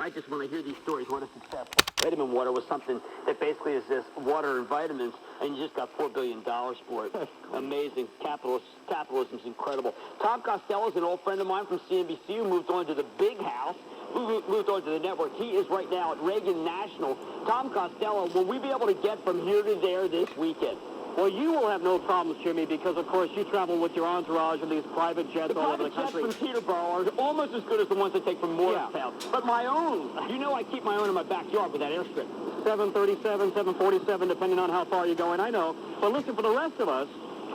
I just, when I hear these stories, what a success. Vitamin water was something that basically is this water and vitamins, and you just got $4 billion for it. Amazing. Capitalism's incredible. Tom Costello is an old friend of mine from CNBC who moved on to the big house, who moved on to the network. He is right now at Reagan National. Tom Costello, will we be able to get from here to there this weekend? Well, you will have no problems, Jimmy, because, of course, you travel with your entourage in these private jets all over the country. The private jets from Peterborough are almost as good as the ones I take from Morristown. Yeah. But my own, you know I keep my own in my backyard with that airstrip. 737, 747, depending on how far you're going, I know. But listen, for the rest of us,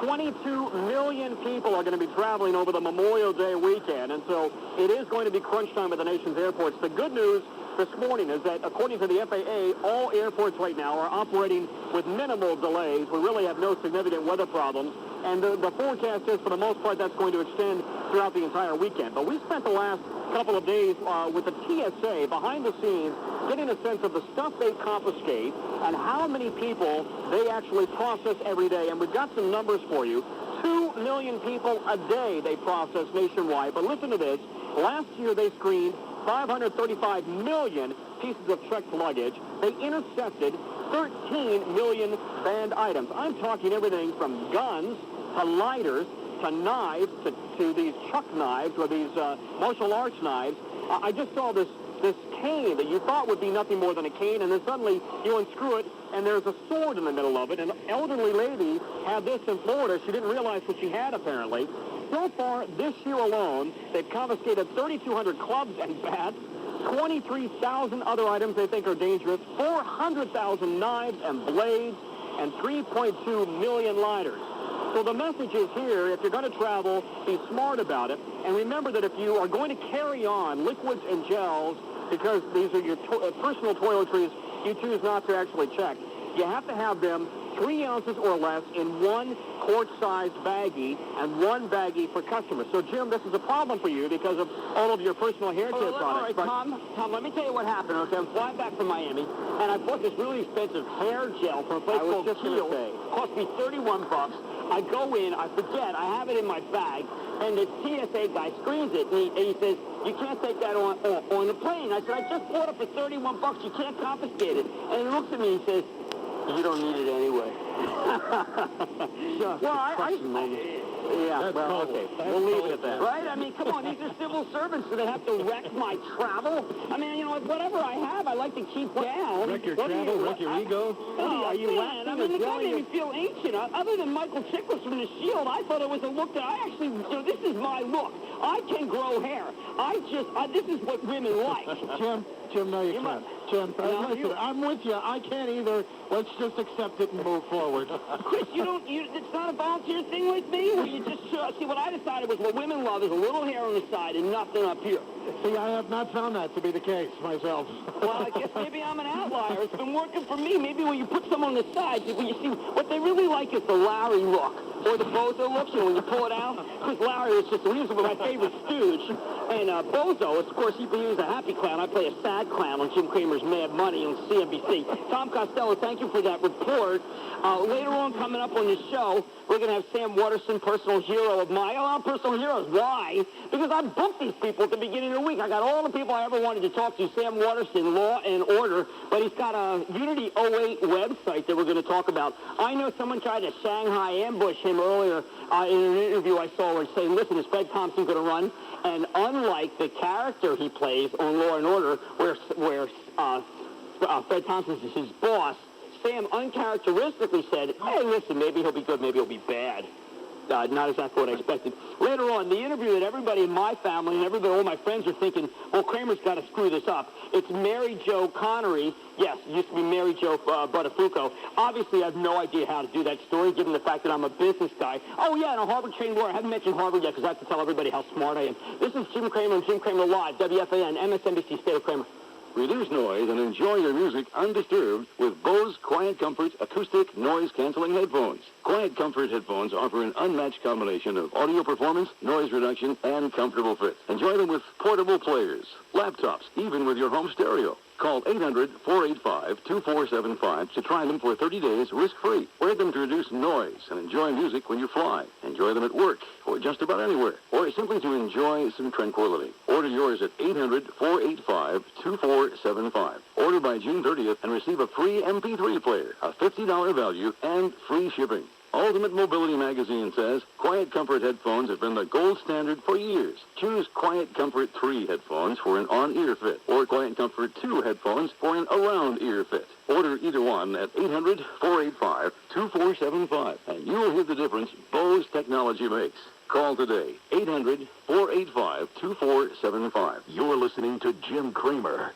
22 million people are going to be traveling over the Memorial Day weekend, and so it is going to be crunch time at the nation's airports. The good news this morning is that, according to the FAA, all airports right now are operating with minimal delays. We really have no significant weather problems, and the forecast is, for the most part, that's going to extend throughout the entire weekend. But we spent the last couple of days with the TSA behind the scenes getting a sense of the stuff they confiscate and how many people they actually process every day. And we've got some numbers for you. 2 million people a day they process nationwide. But listen to this. Last year they screened 535 million pieces of checked luggage. They intercepted 13 million banned items. I'm talking everything from guns to lighters to knives to these chuck knives or these martial arts knives. I just saw this cane that you thought would be nothing more than a cane, and then suddenly you unscrew it, and there's a sword in the middle of it. An elderly lady had this in Florida. She didn't realize what she had, apparently. So far, this year alone, they've confiscated 3,200 clubs and bats, 23,000 other items they think are dangerous, 400,000 knives and blades, and 3.2 million lighters. So the message is here, if you're going to travel, be smart about it. And remember that if you are going to carry on liquids and gels, because these are your personal toiletries you choose not to actually check, you have to have them 3 ounces or less in one quart-sized baggie and one baggie for customers. So, Jim, this is a problem for you because of all of your personal hair care products. All right, Tom, let me tell you what happened. Okay, I'm flying back from Miami, and I bought this really expensive hair gel from a place called Keel. Cost me $31. I go in, I forget, I have it in my bag, and the TSA guy screens it, and he says, you can't take that on the plane. I said, I just bought it for $31. You can't confiscate it. And he looks at me and says, you don't need it anyway. Okay. We'll leave it at that. Right? I mean, come on. These are civil servants. Do they have to wreck my travel? I mean, you know, whatever I have, I like to keep down. Wreck your travel? Wreck your ego? Are you laughing? I mean, the guy made me feel ancient. Other than Michael Chiklis from The Shield, I thought it was a look that I actually, you know, this is my look. I can grow hair. This is what women like. Jim, no, you can't. Jim, listen, I'm with you. I can't either. Let's just accept it and move forward. Chris, it's not a volunteer thing with me where you just, see, what I decided was what women love is a little hair on the side and nothing up here. See, I have not found that to be the case myself. Well, I guess maybe I'm an outlier. It's been working for me. Maybe when you put some on the side, when you see, what they really like is the Larry look. Or the Bozo look, you know, when you pull it out. Because Larry was just, he was my favorite stooge. And Bozo, of course, he was a happy clown. I play a sad clown on Jim Cramer's Mad Money on CNBC. Tom Costello, thank you for that report. Later on, coming up on the show, we're going to have Sam Waterston, personal hero of mine. I'm personal heroes. Why? Because I booked these people at the beginning of the week. I got all the people I ever wanted to talk to. Sam Waterston, Law and Order. But he's got a Unity 08 website that we're going to talk about. I know someone tried to Shanghai ambush him earlier in an interview I saw where saying, listen, is Fred Thompson going to run? And unlike the character he plays on Law and Order, where Fred Thompson is his boss, Sam uncharacteristically said, hey, listen, maybe he'll be good, maybe he'll be bad. Not exactly what I expected. Later on, the interview that everybody in my family and everybody, all my friends are thinking, well, Cramer's got to screw this up. It's Mary Jo Connery. Yes, it used to be Mary Jo Buttafuoco. Obviously, I have no idea how to do that story, given the fact that I'm a business guy. Oh, yeah, and a Harvard-trained lawyer. I haven't mentioned Harvard yet because I have to tell everybody how smart I am. This is Jim Cramer and Jim Cramer Live, WFAN, MSNBC, State of Cramer. Reduce noise and enjoy your music undisturbed with Bose Quiet Comfort acoustic noise-canceling headphones. Quiet Comfort headphones offer an unmatched combination of audio performance, noise reduction, and comfortable fit. Enjoy them with portable players, laptops, even with your home stereo. Call 800-485-2475 to try them for 30 days risk-free. Wear them to reduce noise and enjoy music when you fly. Enjoy them at work or just about anywhere. Or simply to enjoy some tranquility. Order yours at 800-485-2475. Order by June 30th and receive a free MP3 player, a $50 value, and free shipping. Ultimate Mobility Magazine says Quiet Comfort headphones have been the gold standard for years. Choose Quiet Comfort 3 headphones for an on-ear fit, or Quiet Comfort 2 headphones for an around-ear fit. Order either one at 800-485-2475, and you'll hear the difference Bose technology makes. Call today, 800-485-2475. You're listening to Jim Cramer.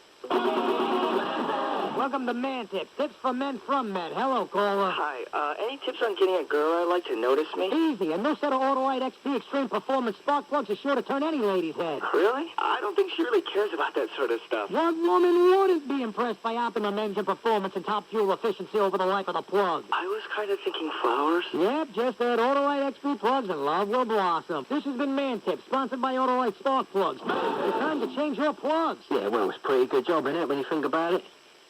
Welcome to Man Tips. Tips for men from men. Hello, caller. Hi, any tips on getting a girl I'd like to notice me? Easy. A new set of Autolite XP Extreme Performance spark plugs is sure to turn any lady's head. Really? I don't think she really cares about that sort of stuff. What woman wouldn't be impressed by optimum engine performance and top fuel efficiency over the life of the plug? I was kind of thinking flowers. Yep, just add Autolite XP plugs and love will blossom. This has been Man Tips, sponsored by Autolite Spark Plugs. It's time to change your plugs. Yeah, well, it's a pretty good job, isn't it, when you think about it?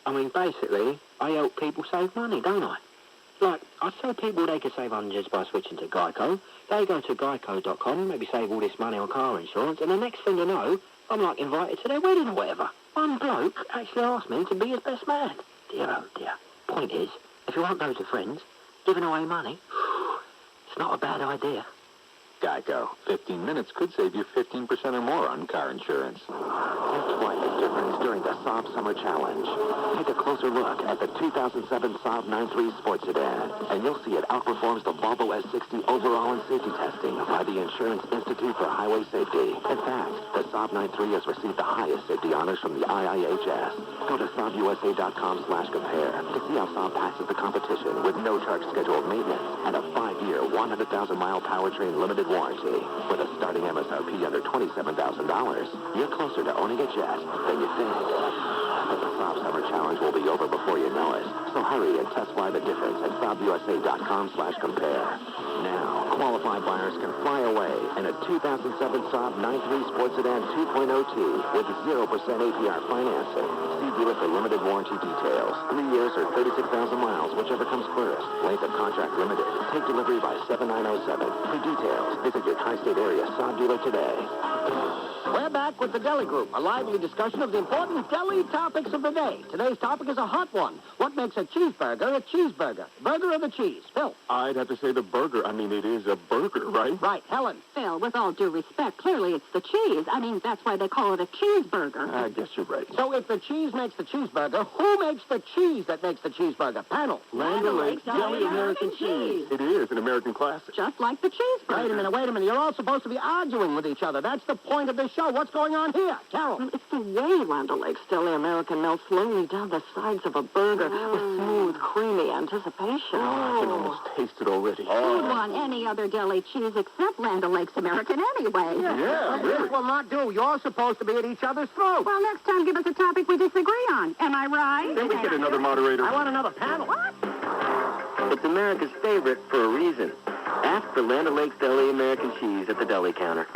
I mean, basically, I help people save money, don't I? Like, I tell people they can save hundreds by switching to Geico. They go to geico.com, maybe save all this money on car insurance, and the next thing you know, I'm like invited to their wedding or whatever. One bloke actually asked me to be his best man. Dear, oh dear. Point is, if you want loads of friends, giving away money, it's not a bad idea. Geico. 15 minutes could save you 15% or more on car insurance. That's quite the difference during the Saab Summer Challenge. Take a closer look at the 2007 Saab 9.3 Sports Sedan, and you'll see it outperforms the Volvo S60 overall in safety testing by the Insurance Institute for Highway Safety. In fact, the Saab 9.3 has received the highest safety honors from the IIHS. Go to SaabUSA.com/compare to see how Saab passes the competition with no charge scheduled maintenance and a 5-year, 100,000-mile powertrain limited warranty. With a starting MSRP under $27,000, you're closer to owning a jet than you think. But the Saab Summer Challenge will be over before you know it. So hurry and test fly the difference at SaabUSA.com/compare. Now, qualified buyers can fly away in a 2007 Saab 9.3 Sports Sedan 2.02 with 0% APR financing. See dealer for limited warranty details. 3 years or 36,000 miles, whichever comes first. Length of contract limited. Take delivery by 7907. For details, visit your tri-state area Saab dealer today. We're back with the Deli Group, a lively discussion of the important deli topics of the day. Today's topic is a hot one. What makes a cheeseburger a cheeseburger? Burger or the cheese? Phil? I'd have to say the burger. I mean, it is a burger, right? Right. Helen? Phil, with all due respect, clearly it's the cheese. I mean, that's why they call it a cheeseburger. I guess you're right. So if the cheese makes the cheeseburger, who makes the cheese that makes the cheeseburger? Panel? Land O'Lakes Deli American Cheese. It is an American classic. Just like the cheeseburger. Wait a minute. You're all supposed to be arguing with each other. That's the point of this show. What's going on here? Carol? Well, it's the way Land O'Lakes Deli American melts slowly down the sides of a burger with smooth, creamy anticipation. I can almost taste it already. Who'd want any other deli cheese except Land O'Lakes American anyway? Yeah, really. This will not do. You're supposed to be at each other's throat. Well, next time give us a topic we disagree on. Am I right? Then we get another moderator. I want another panel. What? It's America's favorite for a reason. Ask for Land O'Lakes Deli American Cheese at the deli counter.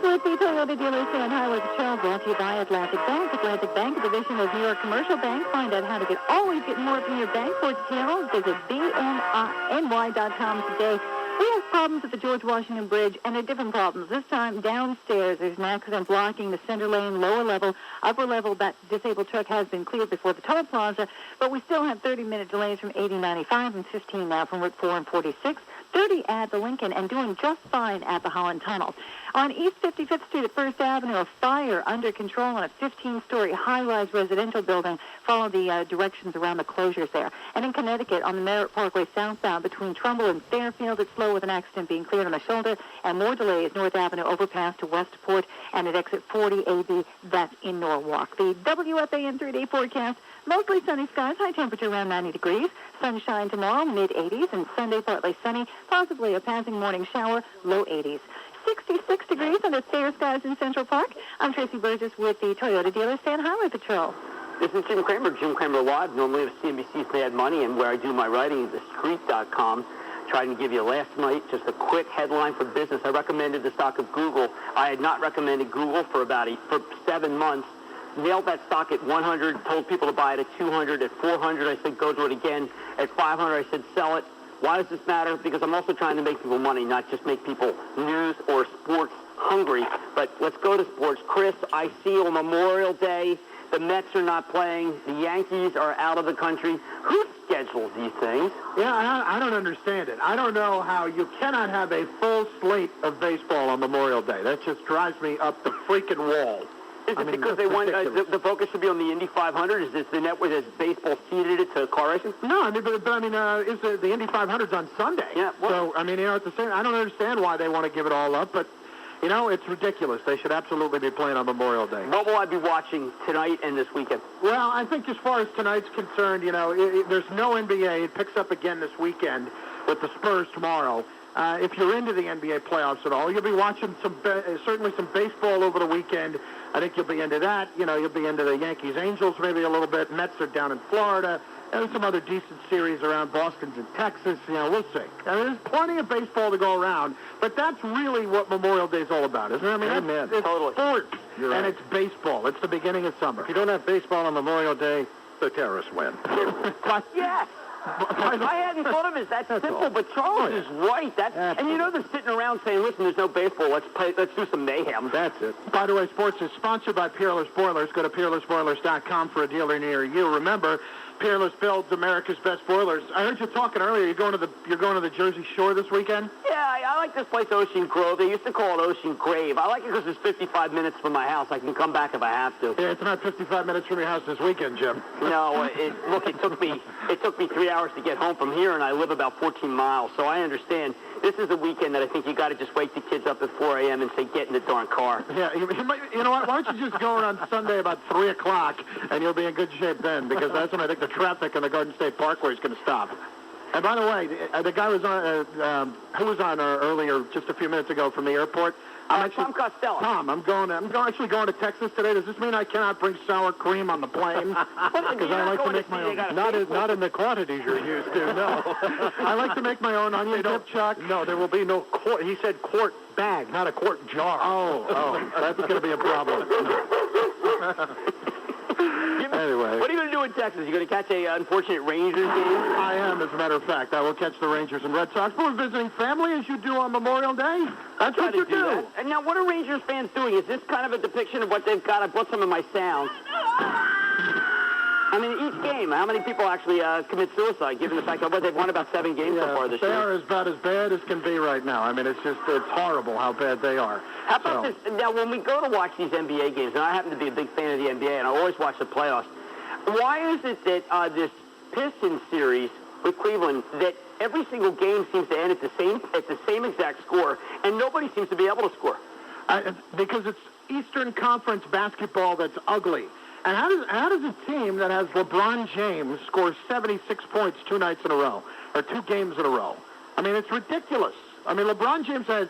With the Toyota dealer stand highway patrol brought to you by Atlantic Bank. Atlantic Bank, a division of New York Commercial Bank. Find out how to always get more from your bank. For details, visit BNY.com today. We have problems at the George Washington Bridge, and they're different problems. This time, downstairs, there's an accident blocking the center lane, lower level. Upper level, that disabled truck has been cleared before the toll plaza, but we still have 30-minute delays from 80-95 and 15 now from Route 4 and 46. 30 at the Lincoln, and doing just fine at the Holland Tunnel. On East 55th Street at First Avenue, a fire under control on a 15-story high-rise residential building. Follow the directions around the closures there. And in Connecticut, on the Merritt Parkway southbound between Trumbull and Fairfield, it's slow with an accident being cleared on the shoulder, and more delays North Avenue overpass to Westport and at exit 40 AB, that's in Norwalk. The WFAN 3-day forecast, mostly sunny skies, high temperature around 90 degrees. Sunshine tomorrow, mid-80s, and Sunday partly sunny, possibly a passing morning shower, low 80s. 66 degrees under fair skies in Central Park. I'm Tracy Burgess with the Toyota Dealer Stand Highway Patrol. This is Jim Cramer Live, normally of CNBC's Mad Money, and where I do my writing is TheStreet.com. Trying to give you last night just a quick headline for business. I recommended the stock of Google. I had not recommended Google for 7 months. Nailed that stock at 100, told people to buy it at 200, at 400. I said, go to it again. At 500, I said, sell it. Why does this matter? Because I'm also trying to make people money, not just make people news or sports hungry. But let's go to sports. Chris, I see on Memorial Day, the Mets are not playing. The Yankees are out of the country. Who schedules these things? Yeah, I don't understand it. I don't know how you cannot have a full slate of baseball on Memorial Day. That just drives me up the freaking wall. Is it because they want the focus should be on the Indy 500? Is this the network has baseball seeded it to car racing? No, I mean, is the Indy 500's on Sunday? Yeah. Well, so I mean, it's the same. I don't understand why they want to give it all up, but it's ridiculous. They should absolutely be playing on Memorial Day. What will I be watching tonight and this weekend? Well, I think as far as tonight's concerned, there's no NBA. It picks up again this weekend with the Spurs tomorrow. If you're into the NBA playoffs at all, you'll be watching certainly some baseball over the weekend. I think you'll be into that. You'll be into the Yankees-Angels maybe a little bit. Mets are down in Florida. There's some other decent series around Boston's in Texas. We'll see. There's plenty of baseball to go around, but that's really what Memorial Day is all about, isn't it? I mean, it's sports, and it's baseball. It's the beginning of summer. If you don't have baseball on Memorial Day, the terrorists win. Yes. I hadn't thought of it that simple, but Charles is right. And they're sitting around saying, listen, there's no baseball. Let's do some mayhem. That's it. By the way, sports is sponsored by Peerless Boilers. Go to peerlessboilers.com for a dealer near you. Remember, Peerless builds America's best boilers. I heard you talking earlier. You're going to the Jersey Shore this weekend? Yeah, I like this place, Ocean Grove. They used to call it Ocean Grave. I like it because it's 55 minutes from my house. I can come back if I have to. Yeah, it's not 55 minutes from your house this weekend, Jim. No, it took me 3 hours to get home from here, and I live about 14 miles. So I understand. This is a weekend that I think you got to just wake the kids up at 4 a.m. and say, get in the darn car. Yeah, you know what? Why don't you just go on Sunday about 3 o'clock, and you'll be in good shape then, because that's when I think the traffic on the Garden State Parkway is going to stop. And by the way, the guy was on, who was on earlier, just a few minutes ago from the airport. Tom Costello. Tom, I'm actually going to Texas today. Does this mean I cannot bring sour cream on the plane? Because I like to make my own. Not in the quantities you're used to. No, I like to make my own onion dip, Chuck. No, there will be no quart. He said quart bag, not a quart jar. Oh, that's going to be a problem. Anyway. What are you going to do in Texas? You going to catch a unfortunate Rangers game? I am, as a matter of fact. I will catch the Rangers and Red Sox. We're visiting family, as you do on Memorial Day. That's what you do. And now, what are Rangers fans doing? Is this kind of a depiction of what they've got? I brought some of my sounds. I mean, each game, how many people actually commit suicide, given the fact that they've won about 7 games so far this year? They are about as bad as can be right now. I mean, it's horrible how bad they are. How about this? Now, when we go to watch these NBA games, and I happen to be a big fan of the NBA, and I always watch the playoffs, why is it that this Pistons series with Cleveland, that every single game seems to end at the same exact score, and nobody seems to be able to score? Because it's Eastern Conference basketball that's ugly. And how does a team that has LeBron James score 76 points 2 nights in a row, or 2 games in a row? I mean, it's ridiculous. I mean, LeBron James has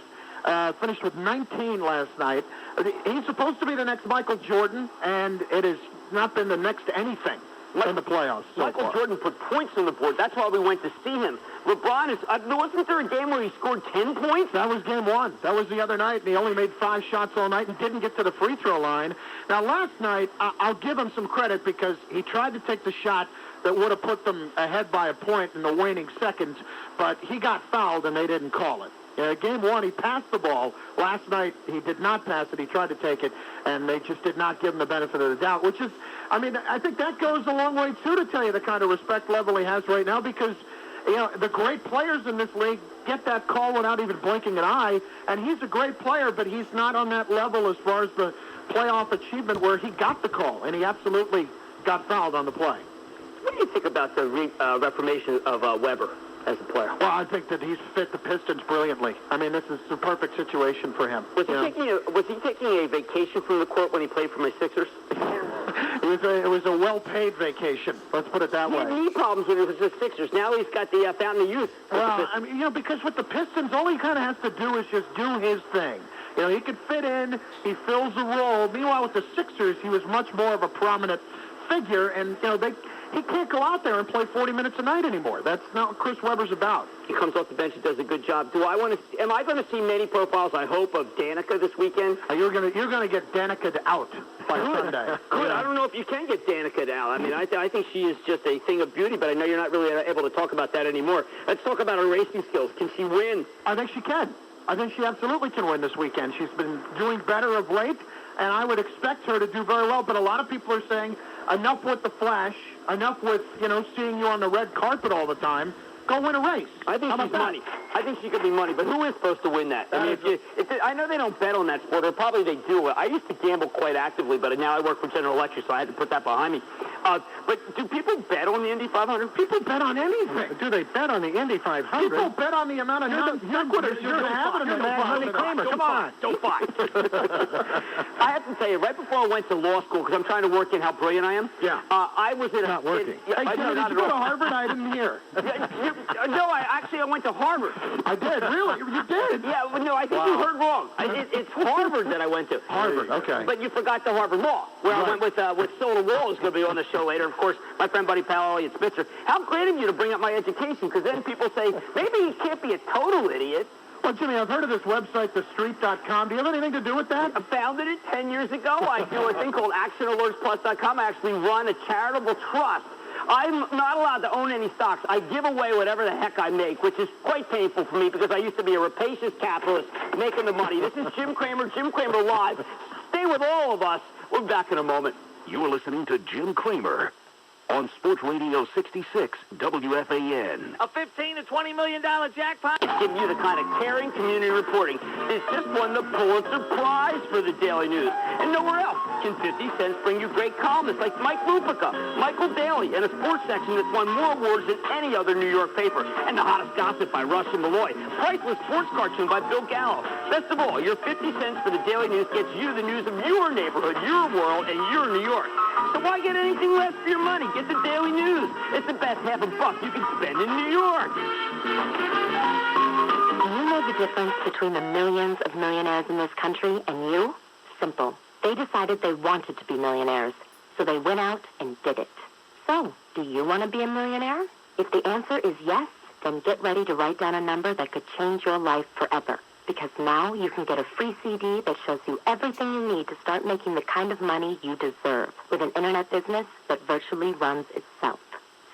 finished with 19 last night. He's supposed to be the next Michael Jordan, and it has not been the next anything in the playoffs so Michael far. Jordan put points on the board. That's why we went to see him. LeBron is... wasn't there a game where he scored 10 points? That was game 1. That was the other night, and he only made 5 shots all night and didn't get to the free throw line. Now, last night, I'll give him some credit because he tried to take the shot that would have put them ahead by a point in the waning seconds, but he got fouled, and they didn't call it. Game 1, he passed the ball. Last night, he did not pass it. He tried to take it, and they just did not give him the benefit of the doubt, which is, I mean, I think that goes a long way, too, to tell you the kind of respect level he has right now because, the great players in this league get that call without even blinking an eye, and he's a great player, but he's not on that level as far as the playoff achievement where he got the call, and he absolutely got fouled on the play. What do you think about the reformation of Weber as a player? Well, I think that he's fit the Pistons brilliantly. I mean, this is the perfect situation for him. Was he taking a vacation from the court when he played for my Sixers? It was a well-paid vacation. Let's put it that way. He had knee problems when he was the Sixers. Now he's got the Fountain of Youth. Well, I mean, because with the Pistons, all he kind of has to do is just do his thing. He could fit in. He fills the role. Meanwhile, with the Sixers, he was much more of a prominent figure, and he can't go out there and play 40 minutes a night anymore. That's not what Chris Webber's about. He comes off the bench and does a good job. Am I going to see many profiles, I hope, of Danica this weekend? You're gonna get Danica out by Sunday. Good. I don't know if you can get Danica out. I mean, I think she is just a thing of beauty, but I know you're not really able to talk about that anymore. Let's talk about her racing skills. Can she win? I think she can. I think she absolutely can win this weekend. She's been doing better of late, and I would expect her to do very well. But a lot of people are saying, enough with the flash, enough with, seeing you on the red carpet all the time. Go win a race. I think she's money. I think she could be money, but who is supposed to win that? I mean, I know they don't bet on that sport, or probably they do. I used to gamble quite actively, but now I work for General Electric, so I had to put that behind me. But do people bet on the Indy 500? People bet on anything. Do they bet on the Indy 500? People bet on the amount of non-sequiturs you're going to have in the Mad Cramer. Come on. Don't fight. I have to tell you, right before I went to law school, because I'm trying to work in how brilliant I am. Yeah. I was in not working. Hey, did you go to Harvard? I didn't hear. No, I went to Harvard. I did, really? You did? Yeah, well, no, I think you heard wrong. It's Harvard that I went to. Harvard, okay. But you forgot the Harvard Law, where I went with Soda Wall, who's going to be on the show later. Of course, my friend, buddy, pal, Elliot Spitzer. How great of you to bring up my education, because then people say, maybe he can't be a total idiot. Well, Jimmy, I've heard of this website, thestreet.com. Do you have anything to do with that? I founded it 10 years ago. I do a thing called ActionAlertsPlus.com. I actually run a charitable trust. I'm not allowed to own any stocks. I give away whatever the heck I make, which is quite painful for me because I used to be a rapacious capitalist making the money. This is Jim Cramer Live. Stay with all of us. We're back in a moment. You're listening to Jim Cramer on Sports Radio 66 WFAN. A $15 to $20 million jackpot. It's giving you the kind of caring community reporting. It's just won the Pulitzer Prize for the Daily News. And nowhere else can 50 Cents bring you great columnists like Mike Lupica, Michael Daly, and a sports section that's won more awards than any other New York paper. And the hottest gossip by Rush and Malloy. Priceless sports cartoon by Bill Gallo. Best of all, your 50 Cents for the Daily News gets you the news of your neighborhood, your world, and your New York. So why get anything less for your money? Get the Daily News. It's the best half a buck you can spend in New York. Do you know the difference between the millions of millionaires in this country and you? Simple. They decided they wanted to be millionaires, so they went out and did it. So, do you want to be a millionaire? If the answer is yes, then get ready to write down a number that could change your life forever. Because now you can get a free CD that shows you everything you need to start making the kind of money you deserve with an internet business that virtually runs itself.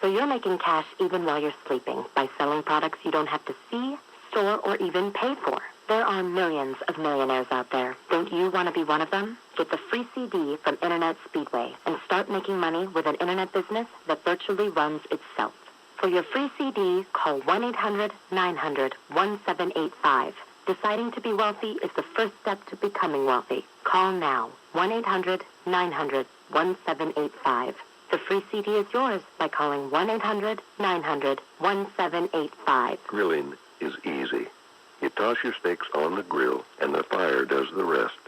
So you're making cash even while you're sleeping by selling products you don't have to see, store, or even pay for. There are millions of millionaires out there. Don't you want to be one of them? Get the free CD from Internet Speedway and start making money with an internet business that virtually runs itself. For your free CD, call 1-800-900-1785. Deciding to be wealthy is the first step to becoming wealthy. Call now, 1-800-900-1785. The free CD is yours by calling 1-800-900-1785. Grilling is easy. You toss your steaks on the grill, and the fire does the rest.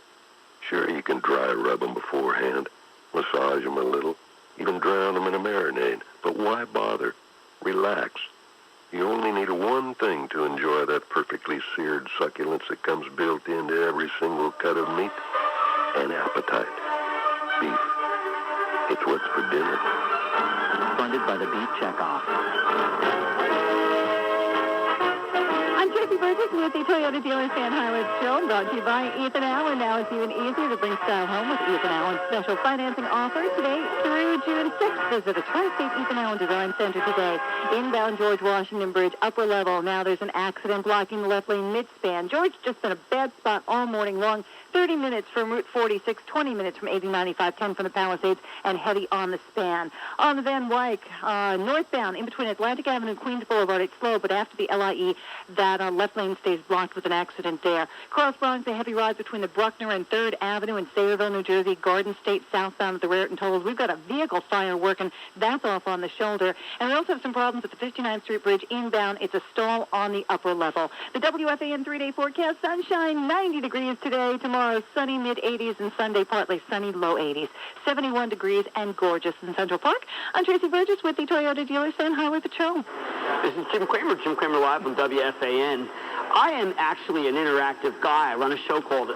Sure, you can dry rub them beforehand, massage them a little, even drown them in a marinade. But why bother? Relax. You only need one thing to enjoy that perfectly seared succulence that comes built into every single cut of meat. An appetite. Beef. It's what's for dinner. Funded by the Beef Checkoff. I'm Tracy Burgess with the Toyota Dealers Fan Highlights Show, brought to you by Ethan Allen. Now it's even easier to bring style home with Ethan Allen's special financing offer today through June 6th. Visit the Tri-State Ethan Allen Design Center today. Inbound George Washington Bridge, upper level. Now there's an accident blocking the left lane midspan. George just been a bad spot all morning long. 30 minutes from Route 46, 20 minutes from 8095, 10 from the Palisades, and heavy on the span. On the Van Wyck, northbound, in between Atlantic Avenue and Queens Boulevard, it's slow, but after the LIE, that left lane stays blocked with an accident there. Cross Bronx, a heavy ride between the Bruckner and 3rd Avenue in Sayreville, New Jersey, Garden State, southbound at the Raritan tolls. We've got a vehicle fire working. That's off on the shoulder. And we also have some problems at the 59th Street Bridge inbound. It's a stall on the upper level. The WFAN 3-day forecast, sunshine, 90 degrees today. Tomorrow, tomorrow, sunny mid-80s, and Sunday partly sunny low 80s. 71 degrees and gorgeous in Central Park. I'm Tracy Burgess with the Toyota Dealers and Highway Patrol. This is Jim Cramer Live on WFAN. I am actually an interactive guy. I run a show called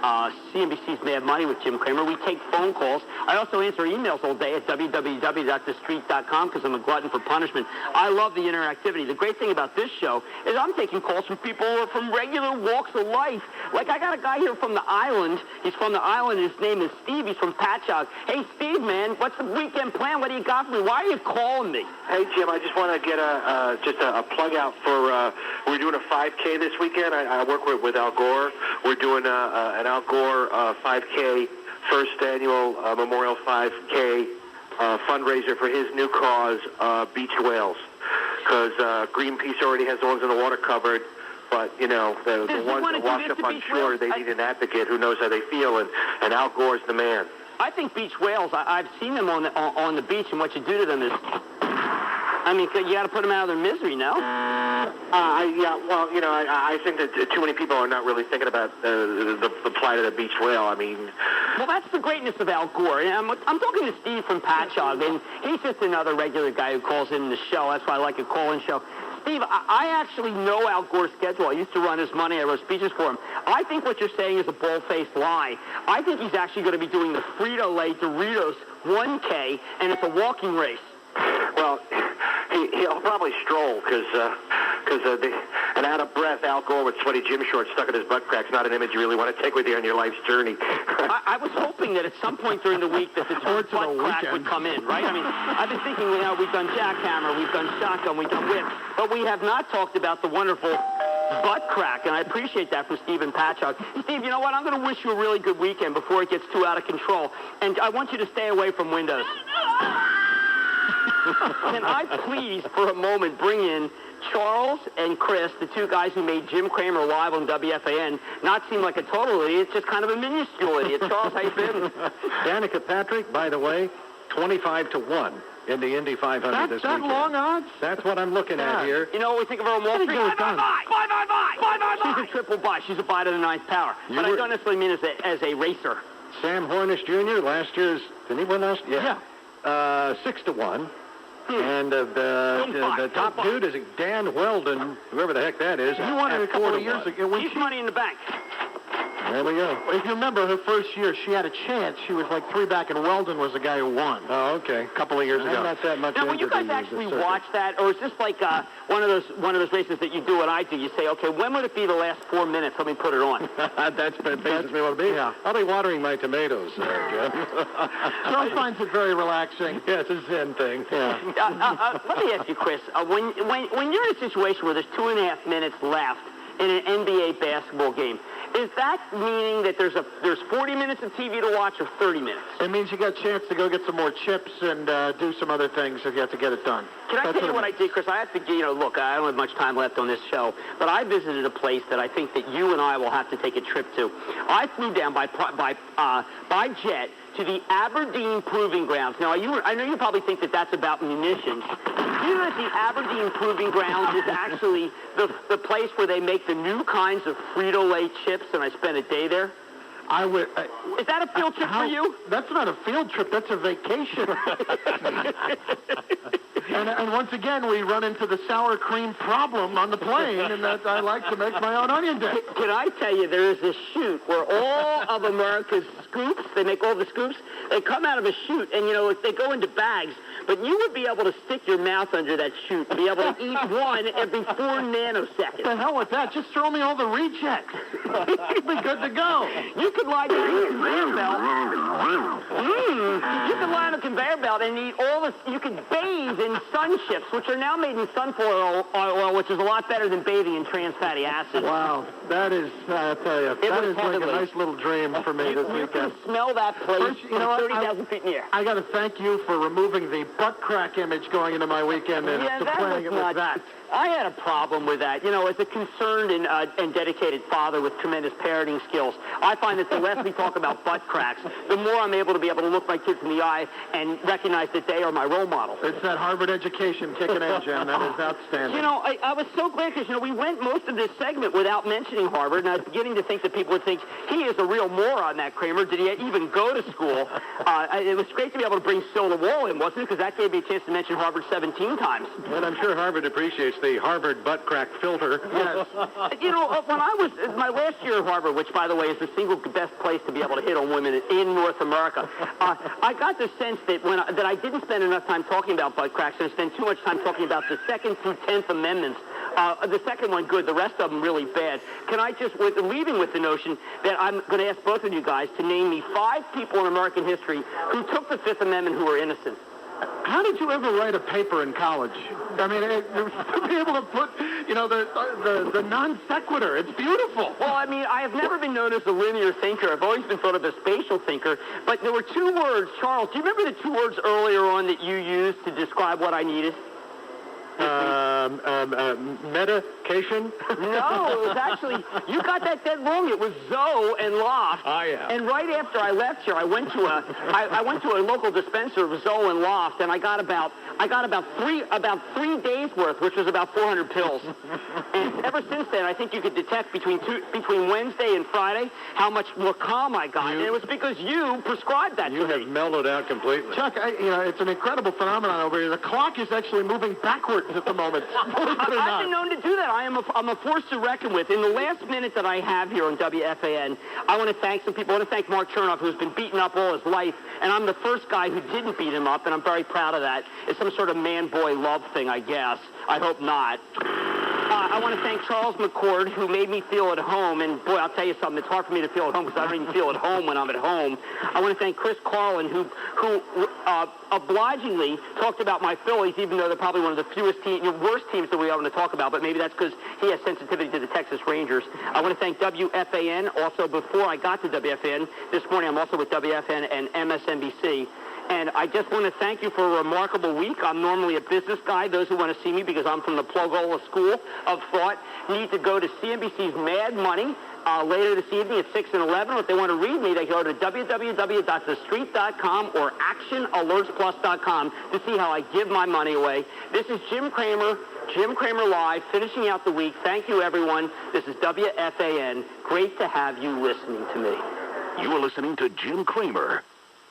CNBC's Mad Money with Jim Cramer. We take phone calls. I also answer emails all day at www.thestreet.com because I'm a glutton for punishment. I love the interactivity. The great thing about this show is I'm taking calls from people who are from regular walks of life. Like I got a guy here from the island. He's from the island. His name is Steve. He's from Patchogue. Hey, Steve, man, what's the weekend plan? What do you got for me? Why are you calling me? Hey, Jim, I just want to get a plug out for, we're doing a 5K this weekend. I work with Al Gore. We're doing an Al Gore 5K, first annual Memorial 5K fundraiser for his new cause, beach whales. Because Greenpeace already has the ones in the water covered, but, you know, the ones that wash up on shore, they need an advocate who knows how they feel, and Al Gore's the man. I think beach whales, I've seen them on the beach, and what you do to them is, I mean, you got to put them out of their misery, no? Yeah, well, you know, I think that too many people are not really thinking about the plight of the beach whale. I mean... Well, that's the greatness of Al Gore. And I'm talking to Steve from Patchogue, and he's just another regular guy who calls in the show. That's why I like a call-in show. Steve, I actually know Al Gore's schedule. I used to run his money. I wrote speeches for him. I think what you're saying is a bold-faced lie. I think he's actually going to be doing the Frito-Lay Doritos 1K, and it's a walking race. Well, he'll probably stroll because an out-of-breath Al Gore with sweaty gym shorts stuck in his butt crack's not an image you really want to take with you on your life's journey. I was hoping that at some point during the week that the term butt crack would come in, right? I mean, I've been thinking, you know, we've done jackhammer, we've done shotgun, we've done whip, but we have not talked about the wonderful butt crack, and I appreciate that from Steve and Patchogue. Steve, you know what? I'm going to wish you a really good weekend before it gets too out of control, and I want you to stay away from windows. Can I please, for a moment, bring in Charles and Chris, the two guys who made Jim Cramer live on WFAN, not seem like a total idiot, just kind of a minuscule idiot. Charles, how you been? Danica Patrick, by the way, 25-1 in the Indy 500 this weekend. That's long odds? That's what I'm looking at here. You know what we think of her on Wall Street? Bye. She's a triple buy. She's a buy to the ninth power. But I don't necessarily mean as a racer. Sam Hornish Jr., last year's, didn't he win last year? Yeah. 6-1. And the top dude is Dan Weldon, whoever the heck that is. He won it a couple of years ago. He's money in the bank. There we go. If you remember her first year, she had a chance. She was like 3 back, and Weldon was the guy who won. Oh, okay. A couple of years ago. Not that much. Now, will you guys actually watch that, or is this like one of those races that you do what I do? You say, okay, when would it be the last 4 minutes? Let me put it on. That's basically what it'll be. Yeah. I'll be watering my tomatoes, Jim. Charles finds it very relaxing. Yeah, it's a zen thing. Yeah. Let me ask you, Chris. When you're in a situation where there's 2.5 minutes left in an NBA basketball game, is that meaning that there's 40 minutes of TV to watch or 30 minutes? It means you got a chance to go get some more chips and do some other things if you have to get it done. Can I tell you what I did, Chris? I have to, look, I don't have much time left on this show, but I visited a place that I think that you and I will have to take a trip to. I flew down by jet to the Aberdeen Proving Grounds. Now, I know you probably think that that's about munitions. You know that the Aberdeen Proving Grounds is actually the place where they make the new kinds of Frito-Lay chips, and I spent a day there. Is that a field trip for you? That's not a field trip. That's a vacation. And once again, we run into the sour cream problem on the plane, and that I like to make my own onion dip. Can I tell you, there is a chute where all of America's scoops, they make all the scoops, they come out of a chute, and, they go into bags, but you would be able to stick your mouth under that chute and be able to eat one every 4 nanoseconds. The hell with that. Just throw me all the rejects. You'd be good to go. You could lie down a conveyor belt. You could lie on a conveyor belt and eat you could bathe in sun chips, which are now made in sunflower oil, which is a lot better than bathing in trans fatty acids. Wow, that is, I tell you, that is like a nice little dream for me this weekend. You can smell that place from 30,000 feet in the air. I got to thank you for removing the butt crack image going into my weekend and supplanting it with that. I had a problem with that. You know, as a concerned and dedicated father with tremendous parenting skills, I find that the less we talk about butt cracks, the more I'm able to look my kids in the eye and recognize that they are my role model. It's that Harvard education kicking in, Jim. That is outstanding. You know, I was so glad because, you know, we went most of this segment without mentioning Harvard, and I was beginning to think that people would think he is a real moron, that Cramer. Did he even go to school? It was great to be able to bring Sil the Wall in, wasn't it? Because that gave me a chance to mention Harvard 17 times. And I'm sure Harvard appreciates the Harvard butt crack filter. Yes. You know, when I was my last year at Harvard, which, by the way, is the single best place to be able to hit on women in North America, I got the sense that that I didn't spend enough time talking about butt cracks and spend too much time talking about the 2nd through 10th Amendments. The second one good, the rest of them really bad. Can I just, leaving with the notion that I'm going to ask both of you guys to name me 5 people in American history who took the 5th Amendment who were innocent. How did you ever write a paper in college? I mean, to be able to put, you know, the non sequitur. It's beautiful. Well, I mean, I have never been known as a linear thinker. I've always been thought of as a spatial thinker. But there were 2 words. Charles, do you remember the 2 words earlier on that you used to describe what I needed? Medication? No, it was actually, you got that dead wrong. It was Zoe and Loft. Oh, yeah. And right after I left here, I went to a local dispenser of Zoe and Loft, and I got about 3 days worth, which was about 400 pills. And ever since then, I think you could detect between Wednesday and Friday how much more calm I got. And it was because you prescribed that to me. You have mellowed out completely. Chuck, you know, it's an incredible phenomenon over here. The clock is actually moving backwards at the moment. I've been known to do that. I'm a force to reckon with. In the last minute that I have here on WFAN, I want to thank some people. I want to thank Mark Chernoff, who's been beaten up all his life, and I'm the first guy who didn't beat him up, and I'm very proud of that. It's some sort of man-boy love thing, I guess. I hope not. I want to thank Charles McCord, who made me feel at home. And, boy, I'll tell you something. It's hard for me to feel at home because I don't even feel at home when I'm at home. I want to thank Chris Carlin, who obligingly talked about my Phillies, even though they're probably one of the worst teams that we are going to talk about. But maybe that's because he has sensitivity to the Texas Rangers. I want to thank WFAN. Also, before I got to WFAN, this morning I'm also with WFAN and MSNBC. And I just want to thank you for a remarkable week. I'm normally a business guy. Those who want to see me, because I'm from the Plugola School of Thought, need to go to CNBC's Mad Money later this evening at 6 and 11. Or if they want to read me, they go to www.thestreet.com or actionalertsplus.com to see how I give my money away. This is Jim Cramer Live, finishing out the week. Thank you, everyone. This is WFAN. Great to have you listening to me. You are listening to Jim Cramer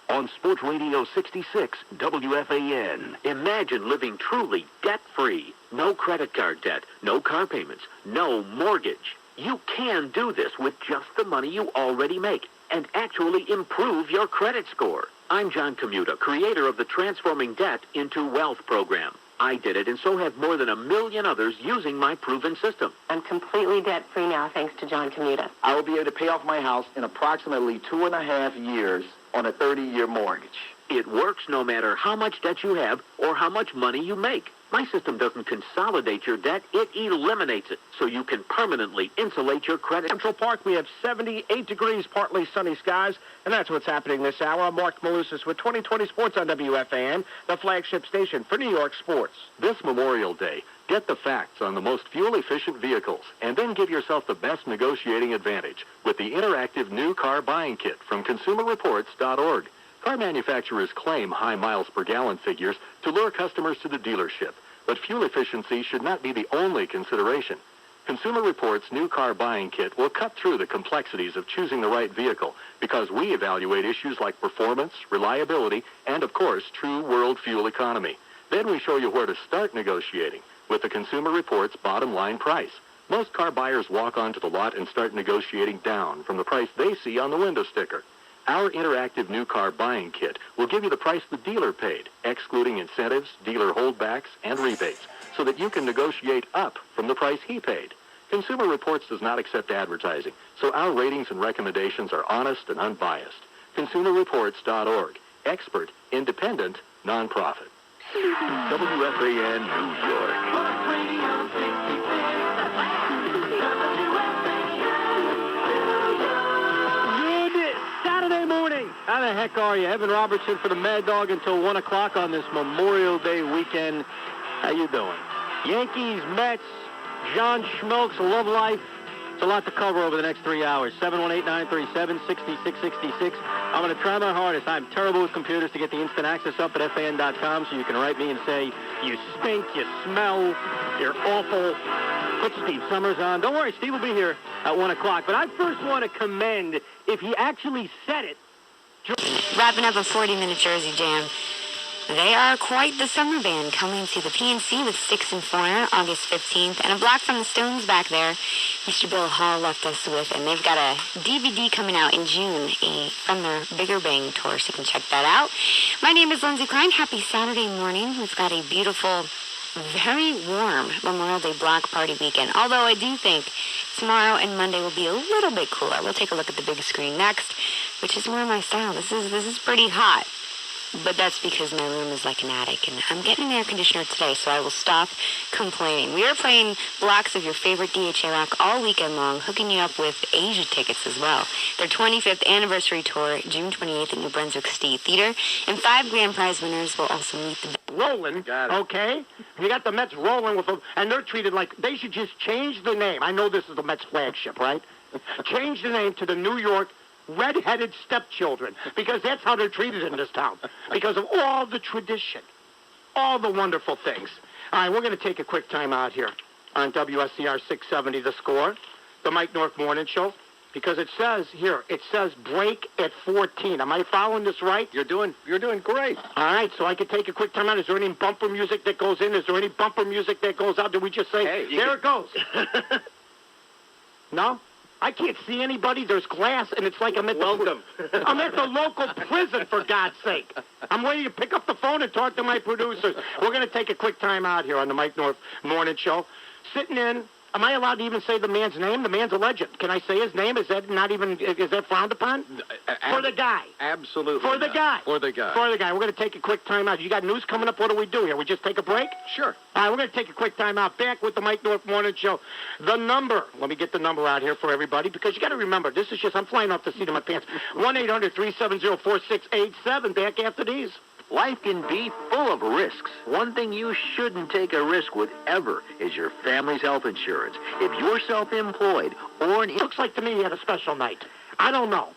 on Sports Radio 66 WFAN. Imagine living truly debt-free. No credit card debt, no car payments, no mortgage. You can do this with just the money you already make and actually improve your credit score. I'm John Commuta, creator of the Transforming Debt into Wealth program. I did it, and so have more than 1 million others using my proven system. I'm completely debt-free now, thanks to John Commuta. I will be able to pay off my house in approximately 2.5 years on a 30-year mortgage. It works no matter how much debt you have or how much money you make. My system doesn't consolidate your debt, it eliminates it, so you can permanently insulate your credit. Central Park, we have 78 degrees, partly sunny skies, and that's what's happening this hour. I'm Mark Malusis with 2020 Sports on WFAN, the flagship station for New York sports. This Memorial Day, get the facts on the most fuel-efficient vehicles, and then give yourself the best negotiating advantage with the interactive new car buying kit from ConsumerReports.org. Car manufacturers claim high miles per gallon figures to lure customers to the dealership, but fuel efficiency should not be the only consideration. Consumer Reports' new car buying kit will cut through the complexities of choosing the right vehicle because we evaluate issues like performance, reliability, and, of course, true world fuel economy. Then we show you where to start negotiating with the Consumer Reports bottom line price. Most car buyers walk onto the lot and start negotiating down from the price they see on the window sticker. Our interactive new car buying kit will give you the price the dealer paid, excluding incentives, dealer holdbacks, and rebates, so that you can negotiate up from the price he paid. Consumer Reports does not accept advertising, so our ratings and recommendations are honest and unbiased. ConsumerReports.org. Expert, independent, nonprofit. WFAN New York. Saturday morning. How the heck are you? Evan Robertson for the Mad Dog until 1 o'clock on this Memorial Day weekend. How you doing? Yankees, Mets, John Schmelk's love life. It's a lot to cover over the next 3 hours. 718-937-6666. I'm going to try my hardest. I'm terrible with computers to get the instant access up at FAN.com so you can write me and say, you stink, you smell, you're awful. Put Steve Summers on. Don't worry, Steve will be here at 1 o'clock. But I first want to commend, if he actually said it. Wrapping up a 40-minute Jersey Jam. They are quite the summer band, coming to the PNC with Sticks and Foreigner August 15th, and a block from the Stones back there. Mr. Bill Hall left us with, and they've got a DVD coming out in June from their Bigger Bang tour, so you can check that out. My name is Lindsay Klein. Happy Saturday morning. We've got a beautiful, very warm Memorial Day block party weekend, although I do think tomorrow and Monday will be a little bit cooler. We'll take a look at the big screen next, which is more my style. This is pretty hot. But that's because my room is like an attic, and I'm getting an air conditioner today, so I will stop complaining. We are playing blocks of your favorite DHA rock all weekend long, hooking you up with Asia tickets as well. Their 25th anniversary tour, June 28th at New Brunswick State Theater, and 5 grand prize winners will also meet the... Rolling, okay? You got the Mets rolling with them, and they're treated like they should just change the name. I know this is the Mets flagship, right? Change the name to the New York Red-Headed Stepchildren, because that's how they're treated in this town, because of all the tradition, all the wonderful things. All right, we're going to take a quick time out here on WSCR 670, The Score, the Mike North Morning Show, because it says break at 14. Am I following this right? You're doing great. All right, so I could take a quick time out. Is there any bumper music that goes in? Is there any bumper music that goes out? Did we just say, hey, there it goes? No? I can't see anybody. There's glass, and it's like I'm at I'm at the local prison, for God's sake. I'm waiting to pick up the phone and talk to my producers. We're going to take a quick time out here on the Mike North Morning Show. Sitting in, am I allowed to even say the man's name? The man's a legend. Can I say his name? Is that frowned upon? For the guy. Absolutely. For the guy. For the guy. For the guy. We're going to take a quick time out. You got news coming up? What do we do here? We just take a break? Sure. All right, we're going to take a quick time out. Back with the Mike North Morning Show. The number. Let me get the number out here for everybody, because you got to remember, this is just, I'm flying off the seat of my pants. 1-800-370-4687. Back after these. Life can be full of risks. One thing you shouldn't take a risk with ever is your family's health insurance. If you're self-employed or It looks like to me he had a special night. I don't know.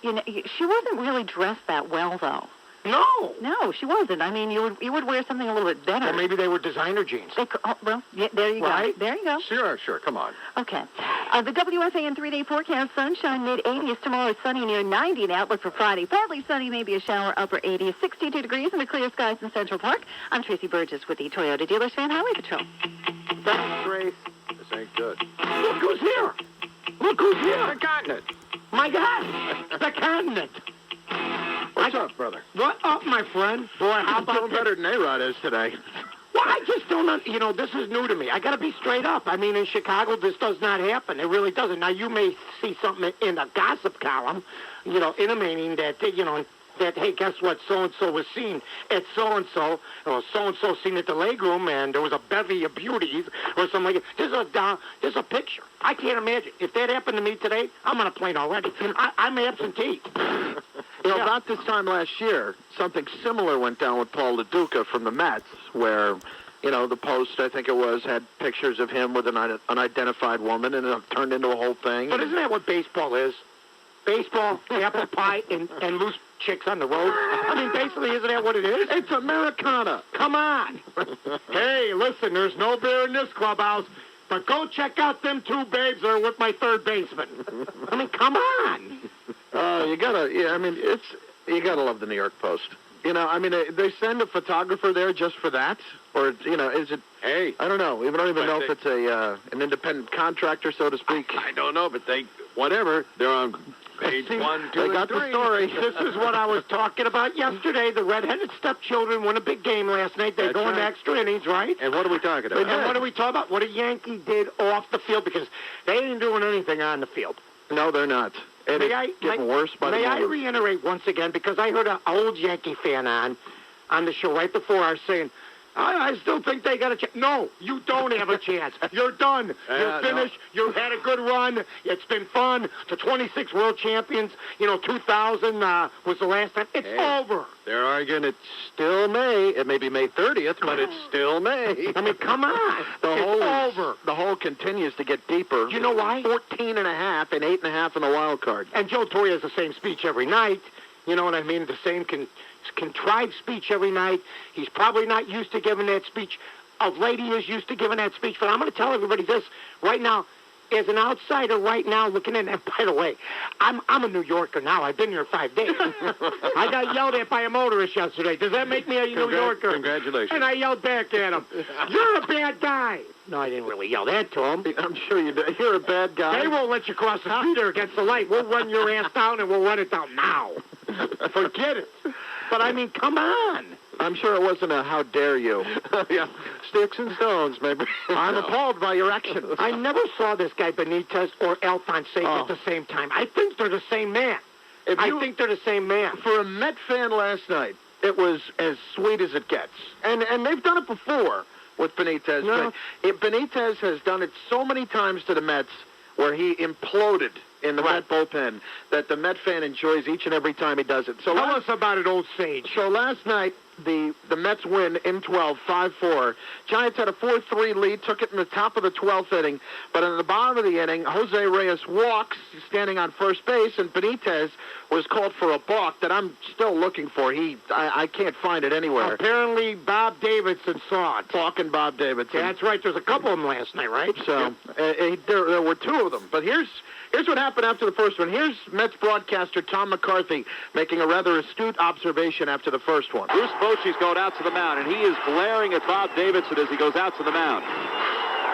You know, she wasn't really dressed that well, though. No, she wasn't. I mean, you would wear something a little bit better. Or maybe they were designer jeans. Well, yeah, there you right? go. There you go. Sure, come on. Okay. The WFAN 3-day forecast, sunshine, mid-80s. Tomorrow is sunny, near 90. The outlook for Friday, partly sunny, maybe a shower, upper 80s. 62 degrees in the clear skies in Central Park. I'm Tracy Burgess with the Toyota Dealers Fan Highway Patrol. Thanks, Trace. This ain't good. Look who's here. Look who's here. The continent. My God, the continent. What's up, brother? What up, my friend? Boy, how about doing better than A-Rod is today. Well, I just don't, this is new to me. I got to be straight up. I mean, in Chicago, this does not happen. It really doesn't. Now, you may see something in a gossip column, intimating that, that, hey, guess what, so-and-so was seen at so-and-so, or so-and-so seen at the legroom, and there was a bevy of beauties, or something like that. There's a picture. I can't imagine. If that happened to me today, I'm on a plane already. I'm absentee. About this time last year, something similar went down with Paul LaDuca from the Mets, where, the Post, I think it was, had pictures of him with an unidentified woman, and it turned into a whole thing. But isn't that what baseball is? Baseball, apple pie, and loose chicks on the road. I mean, basically, isn't that what it is? It's Americana. Come on. Hey, listen, there's no beer in this clubhouse, but go check out them 2 babes that are with my third baseman. I mean, come on. You gotta love the New York Post. They send a photographer there just for that, or is it? Hey, I don't know. We don't even know if it's an independent contractor, so to speak. I don't know, but whatever. They're on page 1, 2, they got and 3. the story. This is what I was talking about yesterday. The red-headed stepchildren won a big game last night. They're going to extra innings, right? And what are we talking about? And what are we talking about? What a Yankee did off the field, because they ain't doing anything on the field. No, they're not. And it's getting worse by the moment. May I reiterate once again, because I heard an old Yankee fan on the show right before I was saying, I still think they got a chance. No, you don't have a chance. You're done. You're finished. No. You've had a good run. It's been fun. The 26 world champions, 2000 was the last time. It's over. They're arguing it's still May. It may be May 30th, but it's still May. I mean, come on. It's over. The hole continues to get deeper. You know why? 14 and a half and 8.5 in the wild card. And Joe Torre has the same speech every night. You know what I mean? The same contrived speech every night. He's probably not used to giving that speech. Of late, he is used to giving that speech. But I'm going to tell everybody this right now. As an outsider right now looking in, and by the way, I'm a New Yorker now. I've been here 5 days. I got yelled at by a motorist yesterday. Does that make me a New Yorker? Congratulations. And I yelled back at him, "You're a bad guy." No, I didn't really yell that to him. I'm sure you did. You're a bad guy. They won't let you cross the street or against the light. We'll run your ass down, and we'll run it down now. Forget it. But, I mean, come on. I'm sure it wasn't a how dare you. Yeah, sticks and stones, maybe. I'm appalled by your actions. I never saw this guy Benitez or Alphonse at the same time. I think they're the same man. I think they're the same man. For a Met fan last night, it was as sweet as it gets. And they've done it before with Benitez. No. Benitez has done it so many times to the Mets where he imploded in the Met bullpen that the Met fan enjoys each and every time he does it. So tell us about it, old sage. So last night, the Mets win in 12, 5-4. Giants had a 4-3 lead, took it in the top of the 12th inning, but in the bottom of the inning, Jose Reyes walks, standing on first base, and Benitez was called for a balk that I'm still looking for. I can't find it anywhere. Apparently, Bob Davidson saw it. Balking Bob Davidson. Yeah, that's right. There's a couple of them last night, right? So there were two of them. But here's what happened after the first one. Here's Mets broadcaster Tom McCarthy making a rather astute observation after the first one. Bruce Bochy's going out to the mound, and he is glaring at Bob Davidson as he goes out to the mound.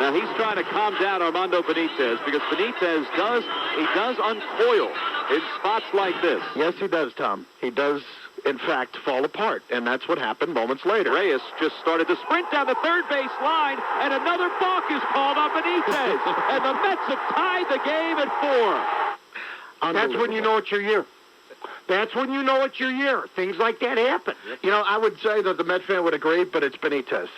Now, he's trying to calm down Armando Benitez because Benitez does uncoil in spots like this. Yes, he does, Tom. He does, in fact, fall apart, and that's what happened moments later. Reyes just started to sprint down the third base line, and another balk is called on Benitez, and the Mets have tied the game at 4. That's when you know it's your year. That's when you know it's your year. Things like that happen. You know, I would say that the Met fan would agree, but it's Benitez.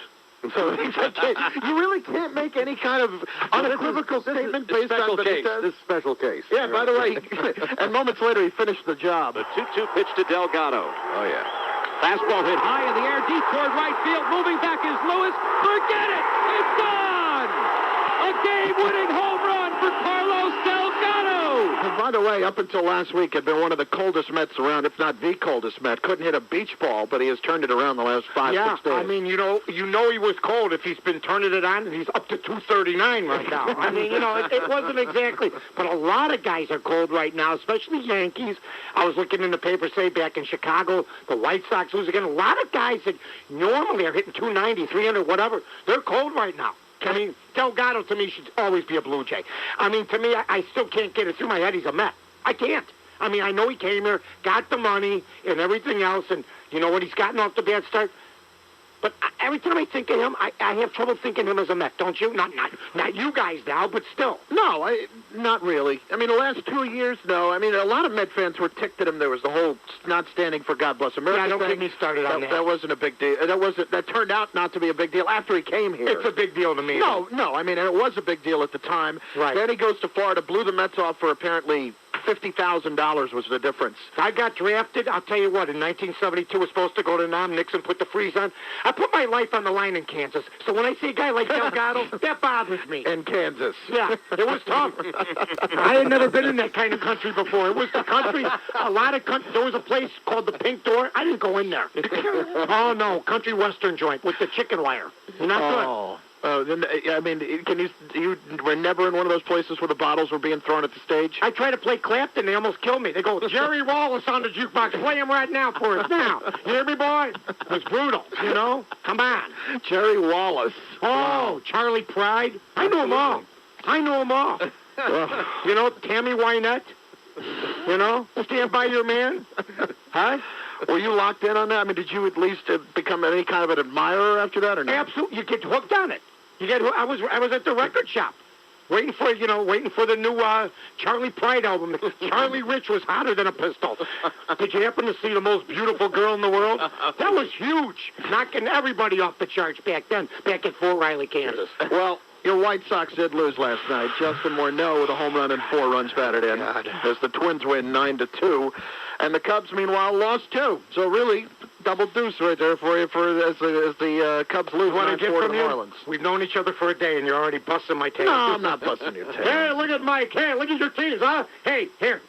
So you really can't make any kind of unequivocal statement based on Benitez. This special case. Yeah, by the way, and moments later he finished the job. The 2-2 pitch to Delgado. Oh, yeah. Fastball hit high in the air, deep toward right field. Moving back is Lewis. Forget it! It's gone! A game-winning home run for Carlos Delgado! And by the way, up until last week, had been one of the coldest Mets around, if not the coldest Met. Couldn't hit a beach ball, but he has turned it around the last 5-6 days. I mean, you know he was cold if he's been turning it on, and he's up to 239 right now. I mean, it wasn't exactly. But a lot of guys are cold right now, especially Yankees. I was looking in the paper, say, back in Chicago, the White Sox lose again. A lot of guys that normally are hitting 290, 300, whatever, they're cold right now. I mean, Delgado, to me, should always be a Blue Jay. I mean, to me, I still can't get it through my head he's a Met. I can't. I mean, I know he came here, got the money, and everything else, and you know what, he's gotten off the bad start. But every time I think of him, I have trouble thinking of him as a Met, don't you? Not you guys now, but still. No, not really. I mean, the last 2 years, no. I mean, a lot of Met fans were ticked at him. There was the whole not standing for God Bless America thing. Don't get me started on that. That wasn't a big deal. That turned out not to be a big deal after he came here. It's a big deal to me. No. I mean, it was a big deal at the time. Right. Then he goes to Florida, blew the Mets off for apparently $50,000 was the difference. I got drafted, I'll tell you what, in 1972, was supposed to go to Nam. Nixon put the freeze on. I put my life on the line in Kansas. So when I see a guy like Delgado, that bothers me. In Kansas. Yeah, it was tough. I had never been in that kind of country before. It was the country, a lot of country. There was a place called the Pink Door. I didn't go in there. Oh, no, country western joint with the chicken wire. Not good. I mean, you were never in one of those places where the bottles were being thrown at the stage? I tried to play Clapton. They almost killed me. They go, Jerry Wallace on the jukebox. Play him right now for us now. You hear me, boy? It was brutal, you know? Come on. Jerry Wallace. Oh, Charlie Pride. I know them all. You know, Tammy Wynette. You know, Stand By Your Man. Huh? Were you locked in on that? I mean, did you at least become any kind of an admirer after that, or not? Absolutely. You get hooked on it. I was at the record shop. waiting for the new Charlie Pride album. Charlie Rich was hotter than a pistol. Did you happen to see The Most Beautiful Girl in the World? That was huge, knocking everybody off the charts back then, back at Fort Riley, Kansas. Well, your White Sox did lose last night. Justin Morneau with a home run and 4 runs batted in. As the Twins win 9-2, and the Cubs meanwhile lost 2. So really, double deuce right there for you as the Cubs lose 9-4 to the Marlins. We've known each other for a day, and you're already busting my tail. No, I'm not busting your tail. Hey, look at Mike. Hey, look at your teams, huh? Hey, here's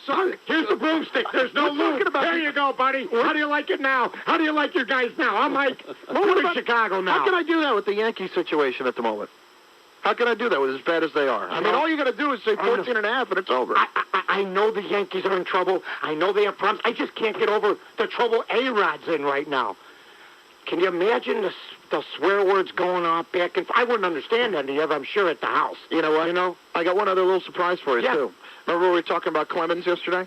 the broomstick. There's no lube. There you go, buddy. How do you like it now? How do you like your guys now? I'm Mike. We're in Chicago now. How can I do that with the Yankee situation at the moment? How can I do that with as bad as they are? I mean, all you got to do is say 14 and a half, and it's over. I know the Yankees are in trouble. I know they have problems. I just can't get over the trouble A-Rod's in right now. Can you imagine the swear words going off back and forth? I wouldn't understand any of it, I'm sure, at the house. You know what? I got one other little surprise for you, too. Remember we were talking about Clemens yesterday?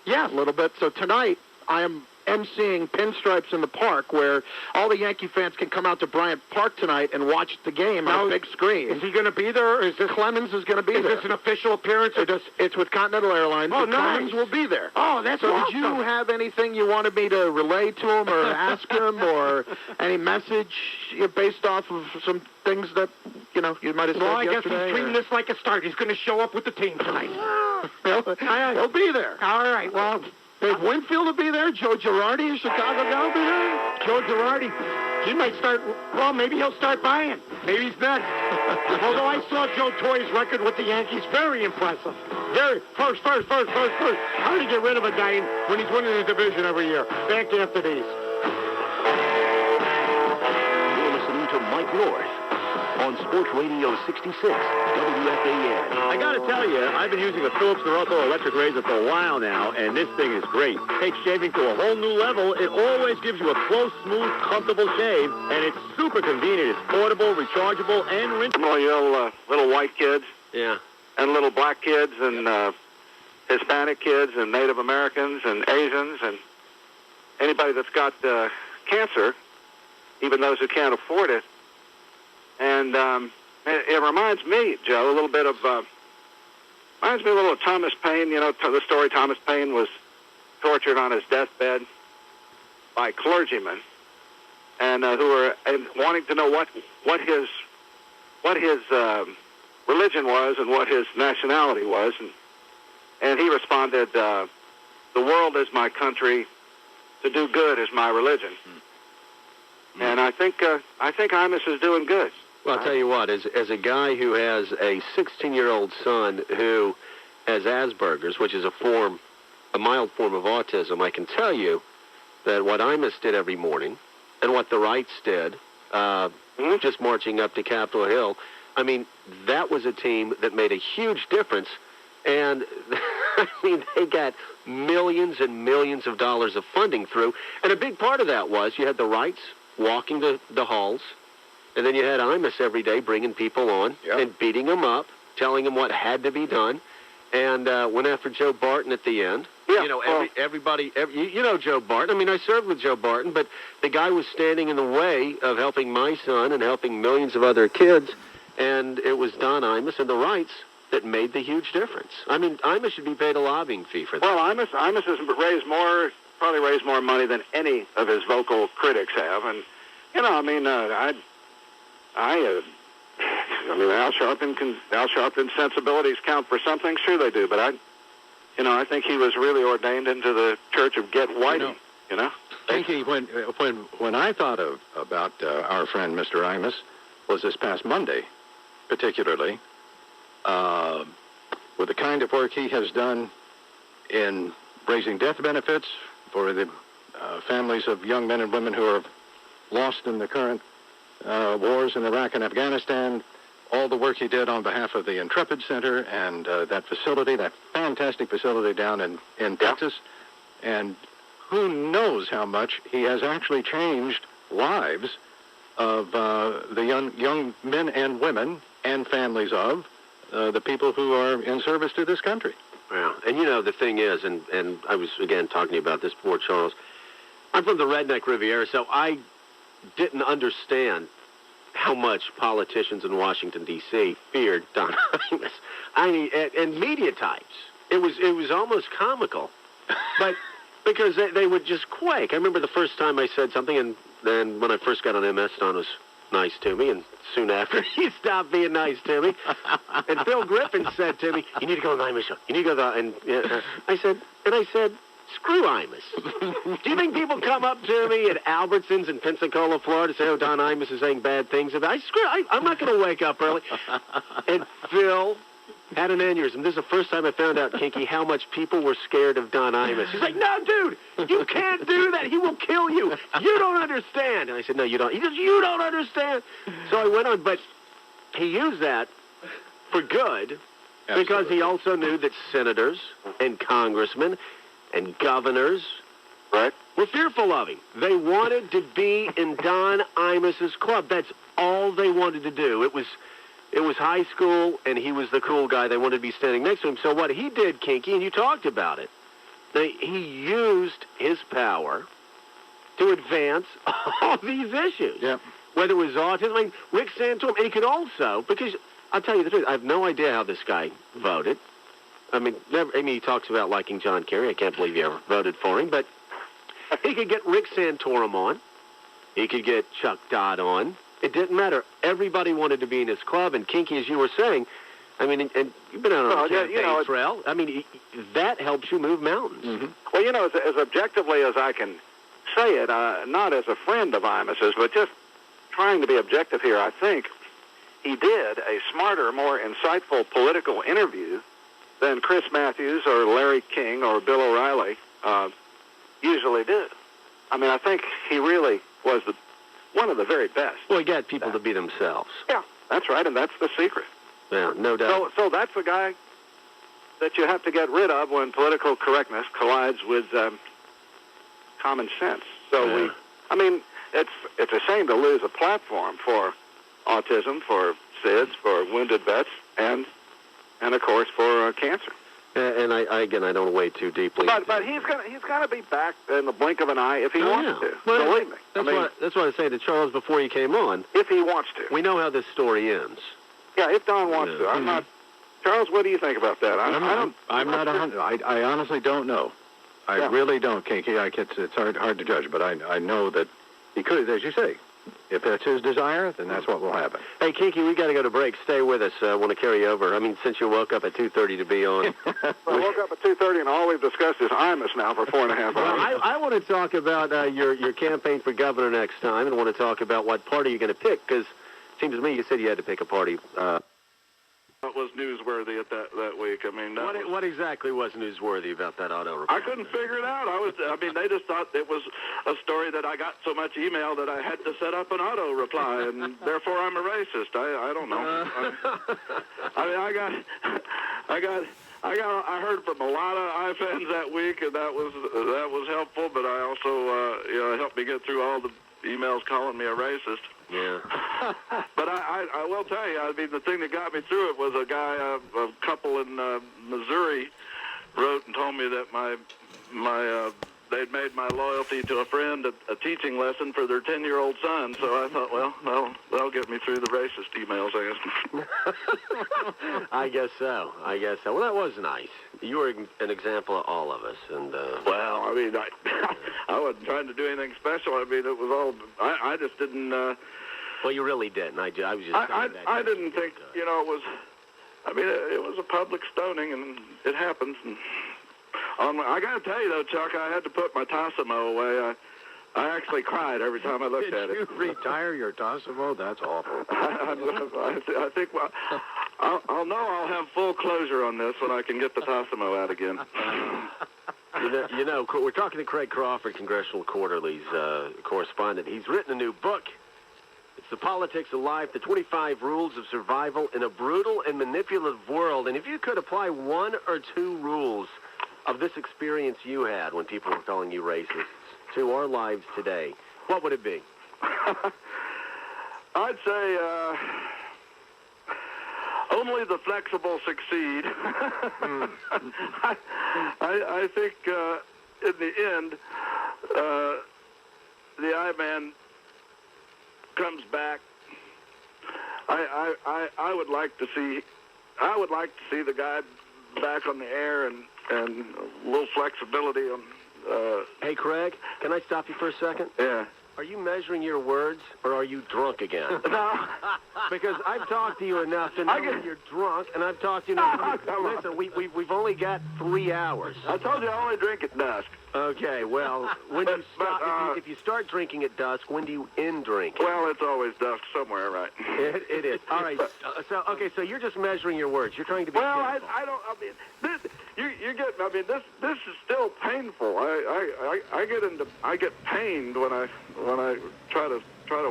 Yeah. A little bit. So tonight, I am emceeing Pinstripes in the Park, where all the Yankee fans can come out to Bryant Park tonight and watch the game on a big screen. Is he going to be there? Or is this Clemens is going to be there? Is this an official appearance? Or It's with Continental Airlines. Oh, nice. Clemens will be there. Oh, that's so awesome. Did you have anything you wanted me to relay to him or ask him or any message based off of some things that, you might have said yesterday? Well, I guess he's treating this like a start. He's going to show up with the team tonight. He'll be there. All right, well... Dave Winfield will be there. Joe Girardi, a Chicago guy, will be there. Joe Girardi, he might start, maybe he'll start buying. Maybe he's next. Although I saw Joe Torre's record with the Yankees, very impressive. First. Hard to get rid of a guy when he's winning the division every year. Back after these. You're listening to Mike North on Sports Radio 66, WFAN. I got to tell you, I've been using a Philips Norelco electric razor for a while now, and this thing is great. Takes shaving to a whole new level. It always gives you a close, smooth, comfortable shave, and it's super convenient. It's portable, rechargeable, and rinse. Little white kids. Yeah. And little black kids and Hispanic kids and Native Americans and Asians and anybody that's got cancer, even those who can't afford it. And it reminds me, Joe, a little bit of Thomas Paine. The story Thomas Paine was tortured on his deathbed by clergymen, and who were wanting to know what his religion was and what his nationality was, and he responded, "The world is my country. To do good is my religion." And I think Imus is doing good. Well, I'll tell you what, as a guy who has a 16-year-old son who has Asperger's, which is a mild form of autism, I can tell you that what Imus did every morning and what the Wrights did, just marching up to Capitol Hill, I mean, that was a team that made a huge difference. And, I mean, they got millions and millions of dollars of funding through. And a big part of that was you had the Wrights walking the halls, and then you had Imus every day bringing people on and beating them up, telling them what had to be done, and went after Joe Barton at the end. Yeah, everybody, Joe Barton. I mean, I served with Joe Barton, but the guy was standing in the way of helping my son and helping millions of other kids, and it was Don Imus and the Wrights that made the huge difference. I mean, Imus should be paid a lobbying fee for that. Well, Imus has probably raised more money than any of his vocal critics have, and Al Sharpton's sensibilities count for something. Sure they do, but I think he was really ordained into the Church of Get Whitey. Pinky, when I thought about our friend Mr. Imus was this past Monday, particularly with the kind of work he has done in raising death benefits for the families of young men and women who are lost in the current wars in Iraq and Afghanistan, all the work he did on behalf of the Intrepid Center and that facility, that fantastic facility down in Texas, and who knows how much he has actually changed lives of the young men and women and families of the people who are in service to this country. Well, and the thing is, and I was, again, talking about this before, Charles, I'm from the redneck Riviera, so I didn't understand how much politicians in Washington, D.C. feared Don Imus. I mean, and media types. It was almost comical. But because they would just quake. I remember the first time I said something, and then when I first got on MS, Don was nice to me, and soon after, he stopped being nice to me. And Phil Griffin said to me, "You need to go to the Imus show. You need to go to the..." I said, "Screw Imus." Do you think people come up to me at Albertsons in Pensacola, Florida, say, "Oh, Don Imus is saying bad things about..." I'm not going to wake up early. And Phil had an aneurysm. This is the first time I found out, Kinky, how much people were scared of Don Imus. He's like, "No, dude, you can't do that. He will kill you. You don't understand." And I said, "No, you don't." He goes, "You don't understand." So I went on, but he used that for good. Absolutely. Because he also knew that senators and congressmen and governors were fearful of him. They wanted to be in Don Imus's club. That's all they wanted to do. It was high school, and he was the cool guy. They wanted to be standing next to him. So what he did, Kinky, and you talked about it, he used his power to advance all these issues. Yep. Whether it was autism, I mean, Rick Santorum, and he could also, because I'll tell you the truth, I have no idea how this guy voted. I mean, he talks about liking John Kerry. I can't believe he ever voted for him. But he could get Rick Santorum on. He could get Chuck Dodd on. It didn't matter. Everybody wanted to be in his club. And Kinky, as you were saying, I mean, and you've been out on a campaign trail. I mean, that helps you move mountains. Mm-hmm. Well, as objectively as I can say it, not as a friend of Imus's, but just trying to be objective here, I think he did a smarter, more insightful political interview than Chris Matthews or Larry King or Bill O'Reilly usually do. I mean, I think he really was one of the very best. Well, he got people to be themselves. Yeah, that's right, and that's the secret. Yeah, no doubt. So that's a guy that you have to get rid of when political correctness collides with common sense. So it's a shame to lose a platform for autism, for SIDS, for wounded vets, and of course for cancer. And I don't wade too deeply. But he's gonna be back in the blink of an eye if he wants to. Well, believe me. That's what I say to Charles before you came on. If he wants to. We know how this story ends. Yeah, if Don wants to. I'm not. Charles, what do you think about that? I'm not 100. I honestly don't know. I really don't, Kinky. It's hard to judge, but I know that he could, as you say. If that's his desire, then that's what will happen. Hey, Kinky, we got to go to break. Stay with us. I want to carry over. I mean, since you woke up at 2:30 to be on. I woke up at 2:30, and all we've discussed is Imus now for 4.5 hours. Well, I want to talk about your campaign for governor next time, and want to talk about what party you're going to pick, because it seems to me you said you had to pick a party. What was newsworthy at that week? I mean, what exactly was newsworthy about that auto report? I couldn't figure it out. They just thought it was a story that I got so much email that I had to set up an auto reply, and therefore I'm a racist. I don't know. I heard from a lot of iFans that week, and that was helpful. But I also it helped me get through all the emails calling me a racist. Yeah. But I will tell you, I mean, the thing that got me through it was a couple in Missouri wrote and told me that they'd made my loyalty to a friend a teaching lesson for their 10-year-old son. So I thought, well, that'll get me through the racist emails, I guess. I guess so. Well, that was nice. You were an example of all of us, and well, I mean, I wasn't trying to do anything special. I mean, it was all. I just didn't. Well, you really didn't. I was just. I didn't think. It was. I mean, it was a public stoning, and it happens. And I got to tell you though, Chuck, I had to put my Tassimo away. I actually cried every time I looked at it. Did you retire your Tassimo? That's awful. I think. Well, I'll know I'll have full closure on this when I can get the Tassimo out again. We're talking to Craig Crawford, Congressional Quarterly's correspondent. He's written a new book. It's The Politics of Life, the 25 Rules of Survival in a Brutal and Manipulative World. And if you could apply one or two rules of this experience you had when people were calling you racist to our lives today, what would it be? I'd say only the flexible succeed. I think in the end, the I-Man comes back I would like to see the guy back on the air and a little flexibility on. Hey, Craig, can I stop you for a second? Yeah. Are you measuring your words, or are you drunk again? No. Because I've talked to you enough to know that you're drunk, and I've talked to you enough. Listen, we've only got 3 hours. I told you I only drink at dusk. Okay, well, when you stop, if you start drinking at dusk, when do you end drinking? Well, it's always dusk somewhere, right? It is. All right. So you're just measuring your words. You're trying to be. Well, I don't. I mean, you get. I mean, this is still painful. I get pained when I try to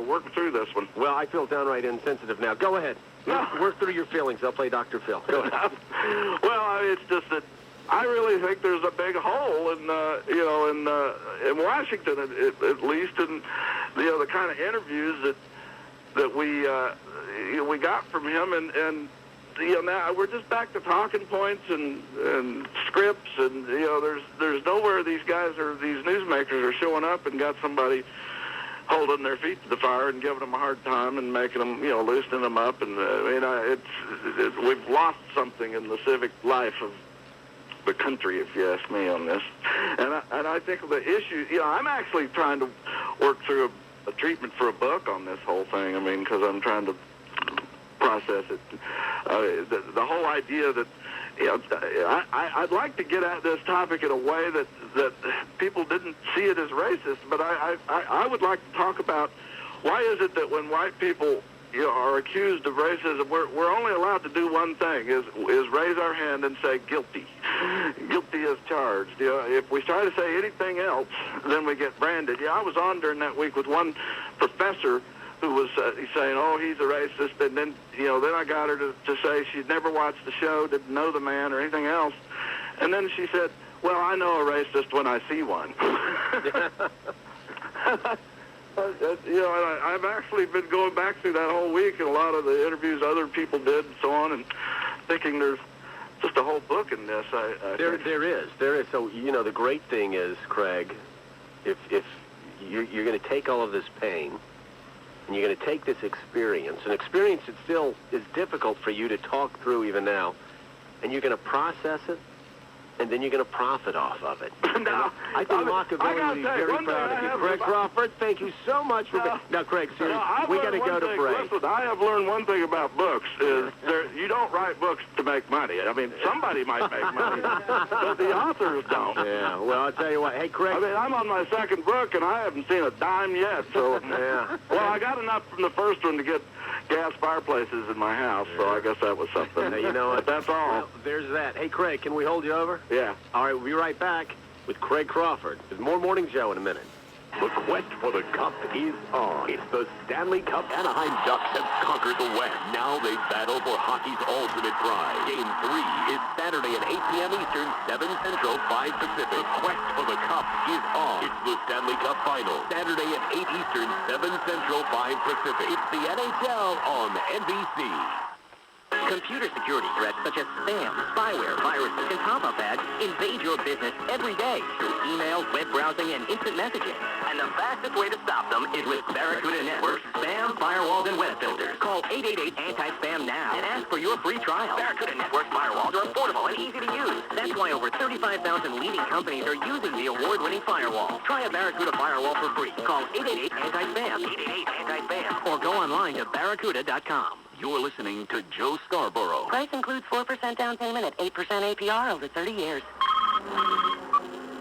work through this one. Well, I feel downright insensitive now. Go ahead. Work through your feelings. I'll play Dr. Phil. Go ahead. Well, it's just that I really think there's a big hole in Washington, at least, in the kind of interviews that we got from him, and now we're just back to talking points and scripts, and there's nowhere these guys or these newsmakers are showing up and got somebody holding their feet to the fire and giving them a hard time and making them, loosening them up, and we've lost something in the civic life of the country, if you ask me, on this. And I think the issue, I'm actually trying to work through a treatment for a book on this whole thing. I mean, because I'm trying to process it. The whole idea that, I'd like to get at this topic in a way that people didn't see it as racist, but I would like to talk about why is it that when white people are accused of racism, we're only allowed to do one thing, is raise our hand and say guilty. Guilty as charged. If we try to say anything else, then we get branded. I was on during that week with one professor who was saying, oh, he's a racist, and then then I got her to say she'd never watched the show, didn't know the man or anything else, and then she said, well, I know a racist when I see one. I've actually been going back through that whole week and a lot of the interviews other people did and so on, and thinking there's just a whole book in this. There is. So, the great thing is, Craig, if you're going to take all of this pain, and you're going to take this experience, an experience that still is difficult for you to talk through even now, and you're going to process it, and then you're going to profit off of it. No, I think Machiavelli would be very proud of you. Craig Crawford, thank you so much for being... Now, Craig, seriously, we got to go to break. Listen, I have learned one thing about books, is you don't write books to make money. I mean, somebody might make money, but the authors don't. Yeah, well, I'll tell you what. Hey, Craig... I mean, I'm on my second book, and I haven't seen a dime yet, so... Yeah. Well, I got enough from the first one to get gas fireplaces in my house, so I guess that was something. Now, you know what? But that's all. Well, there's that. Hey, Craig, can we hold you over? Yeah. All right, we'll be right back with Craig Crawford. There's more Morning Joe in a minute. The quest for the Cup is on. It's the Stanley Cup. Anaheim Ducks have conquered the West. Now they battle for hockey's ultimate prize. Game 3 is Saturday at 8 p.m. Eastern, 7 Central, 5 Pacific. The quest for the Cup is on. It's the Stanley Cup Final. Saturday at 8 Eastern, 7 Central, 5 Pacific. It's the NHL on NBC. Computer security threats such as spam, spyware, viruses, and pop-up ads invade your business every day through email, web browsing, and instant messaging. And the fastest way to stop them is with Barracuda Network's spam, firewalls, and web filters. Call 888-ANTI-SPAM now and ask for your free trial. Barracuda Network's firewalls are affordable and easy to use. That's why over 35,000 leading companies are using the award-winning firewall. Try a Barracuda firewall for free. Call 888-ANTI-SPAM, 888-ANTI-SPAM, or go online to barracuda.com. You're listening to Joe Scarborough. Price includes 4% down payment at 8% APR over 30 years.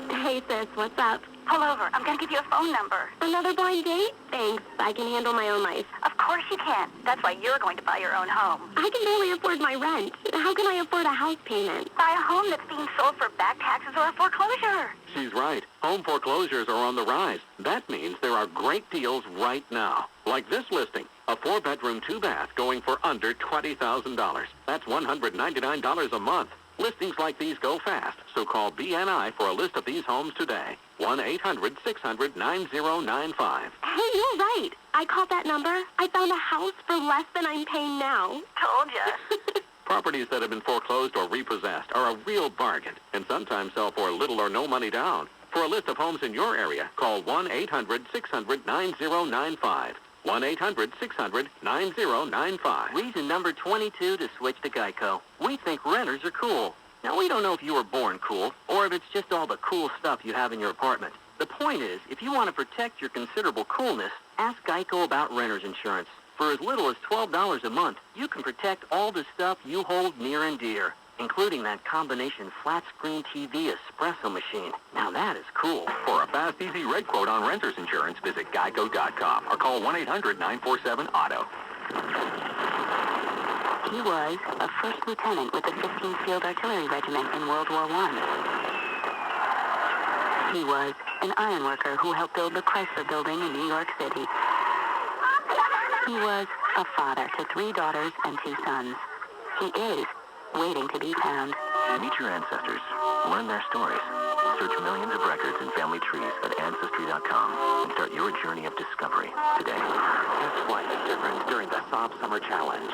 Hey, sis, what's up? Pull over. I'm going to give you a phone number. Another blind date? Thanks. I can handle my own life. Of course you can. That's why you're going to buy your own home. I can barely afford my rent. How can I afford a house payment? Buy a home that's being sold for back taxes or a foreclosure. She's right. Home foreclosures are on the rise. That means there are great deals right now. Like this listing. A 4-bedroom, 2-bath going for under $20,000. That's $199 a month. Listings like these go fast, so call BNI for a list of these homes today. 1-800-600-9095. Hey, you're right. I called that number. I found a house for less than I'm paying now. Told ya. Properties that have been foreclosed or repossessed are a real bargain and sometimes sell for little or no money down. For a list of homes in your area, call 1-800-600-9095. 1-800-600-9095. Reason number 22 to switch to Geico. We think renters are cool. Now, we don't know if you were born cool or if it's just all the cool stuff you have in your apartment. The point is, if you want to protect your considerable coolness, ask Geico about renter's insurance. For as little as $12 a month, you can protect all the stuff you hold near and dear, including that combination flat-screen TV espresso machine. Now that is cool. For a fast, easy rate quote on renter's insurance, visit geico.com or call 1-800-947-AUTO. He was a first lieutenant with the 15th Field Artillery Regiment in World War I. He was an ironworker who helped build the Chrysler Building in New York City. He was a father to 3 daughters and 2 sons. He is waiting to be found. Meet your ancestors. Learn their stories. Search millions of records and family trees at Ancestry.com and start your journey of discovery today. That's quite the difference during the Saab Summer Challenge.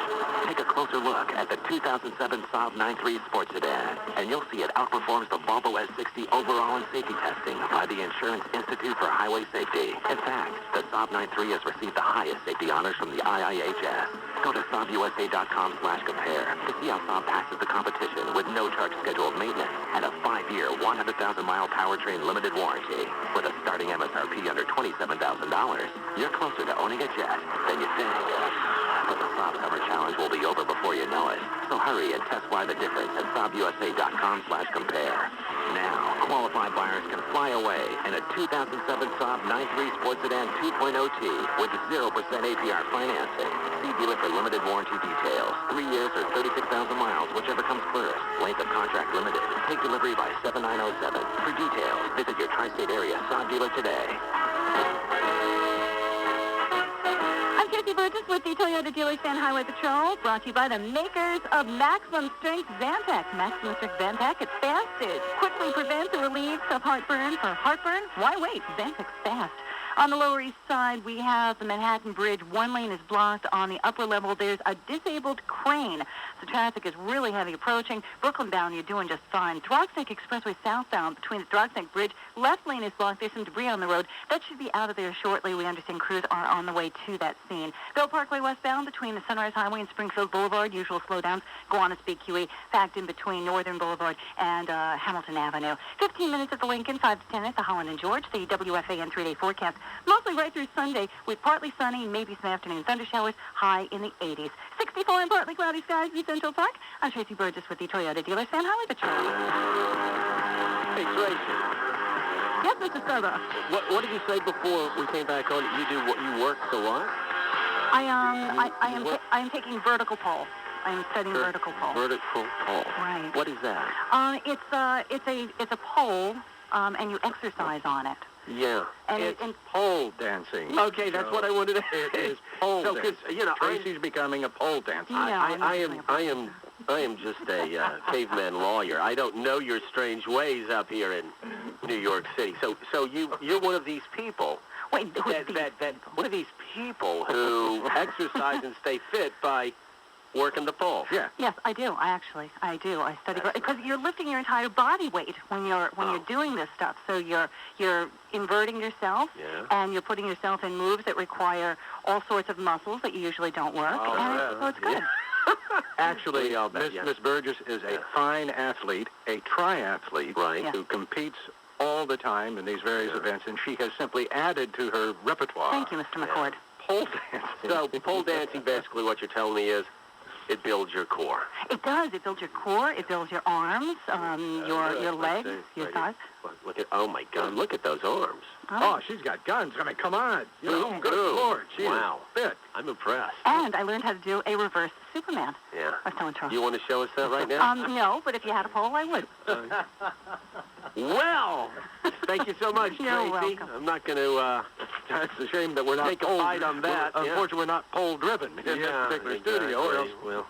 Take a closer look at the 2007 Saab 9.3 Sports Sedan, and you'll see it outperforms the Volvo S60 overall in safety testing by the Insurance Institute for Highway Safety. In fact, the Saab 9.3 has received the highest safety honors from the IIHS. Go to SaabUSA.com/compare to see how Saab passes the competition with no charge scheduled maintenance and a 5-year, 100,000-mile powertrain limited warranty. With a starting MSRP under $27,000, you're closer to owning a jet than you think. But the Saab Summer Challenge will be over before you know it. So hurry and test fly the difference at SaabUSA.com/compare. Now, qualified buyers can fly away in a 2007 Saab 9.3 Sports Sedan 2.0T with 0% APR financing. See dealer for limited warranty details. 3 years or 36,000 miles, whichever comes first. Length of contract limited. Take delivery by 7907. For details, visit your tri-state area Saab dealer today. I'm Kathy Burgess with the Toyota Dealers Fan Highway Patrol, brought to you by the makers of Maximum Strength Zantac. Maximum Strength Zantac, it's fast. It quickly prevents or relieves of heartburn. For heartburn, why wait? Zantac's fast. On the Lower East Side, we have the Manhattan Bridge. One lane is blocked. On the upper level, there's a disabled crane. So traffic is really heavy approaching. Brooklyn bound, you're doing just fine. Throgsneck Expressway southbound between the Throgsneck Bridge. Left lane is blocked. There's some debris on the road. That should be out of there shortly. We understand crews are on the way to that scene. Bell Parkway westbound between the Sunrise Highway and Springfield Boulevard. Usual slowdowns. Gowanus BQE. Fact in between Northern Boulevard and Hamilton Avenue. 15 minutes at the Lincoln, 5 to 10 at the Holland and George. The WFAN 3-day forecast. Mostly right through Sunday with partly sunny, maybe some afternoon thunder showers, high in the 80s. 64 and partly cloudy skies in Central Park. I'm Tracy Burgess with the Toyota Dealers Fan Highway Patrol. Hey, Tracy. Yes, Mr. Scarborough. What did you say before we came back on? You do what? You work the what? I am taking vertical pole. I am studying vertical pole. Vertical pole. Right. What is that? It's a pole, and you exercise on it. Yeah. And it's pole dancing. Okay, that's what I wanted to. It is pole dancing. You know, Tracy's becoming a pole dancer. I am just a caveman lawyer. I don't know your strange ways up here in New York City. So you're one of these people. Wait, one of these people who exercise and stay fit by working the pole. Yeah. Yes, I do. I do. I study because you're lifting your entire body weight when you're doing this stuff. So you're inverting yourself, and you're putting yourself in moves that require all sorts of muscles that you usually don't work. So it's good. Actually, Miss Burgess is a fine athlete, a triathlete, who competes all the time in these various events, and she has simply added to her repertoire. Thank you, Mr. McCord. Pole dancing. So pole dancing, basically, what you're telling me is, it builds your core. It does. It builds your core. It builds your arms, your legs, your thighs. Look at, oh my God! Look at those arms. Oh, she's got guns. I mean, come on. Good Lord. She is fit. I'm impressed. And I learned how to do a reverse Superman. Yeah. I was telling Charles. You want to show us that right now? No, but if you had a pole, I would. Well, thank you so much, You're Tracy. welcome. I'm not going to. It's a shame that we're not take a bite on that. Unfortunately, we're not pole-driven in this particular studio. Or else... Well,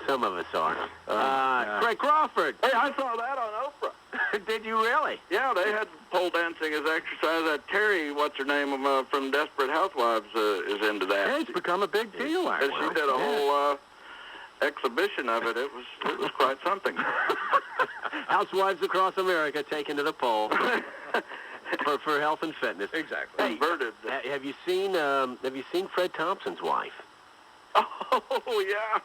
some of us are. Craig Crawford. Hey, I saw that on Oprah. Did you really? Yeah, they had pole dancing as exercise. Terry, what's her name, from Desperate Housewives, is into that. Yeah, it's become a big deal, actually. She did a whole exhibition of it. It was quite something. Housewives across America taken to the pole. for health and fitness. Exactly. Hey, Inverted. have you seen Fred Thompson's wife? Oh, yeah.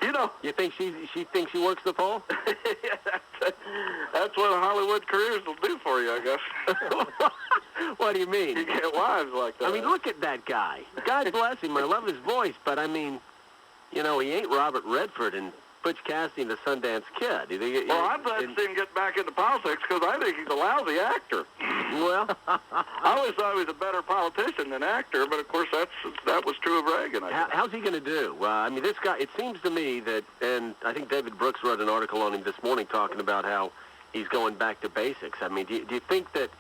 You know, You think she thinks she works the pole? yeah, that's what Hollywood careers will do for you, I guess. What do you mean? You get wives like that. I mean, look at that guy. God bless him. I love his voice, but I mean, you know, he ain't Robert Redford and Butch Cassidy and the Sundance Kid. Well, I'm glad to see him get back into politics because I think he's a lousy actor. Well, I always thought he was a better politician than actor, but of course that was true of Reagan. How's he going to do? I mean, this guy, it seems to me that, and I think David Brooks wrote an article on him this morning talking about how he's going back to basics. I mean, do you think that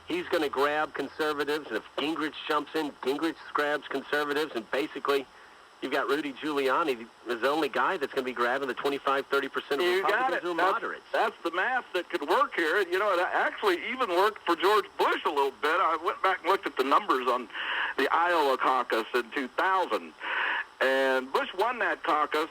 he's going to grab conservatives, and if Gingrich jumps in, Gingrich grabs conservatives, and basically you've got Rudy Giuliani as the only guy that's going to be grabbing the 25-30% of Republicans who are moderates. That's the math that could work here. You know, it actually even worked for George Bush a little bit. I went back and looked at the numbers on the Iowa caucus in 2000, and Bush won that caucus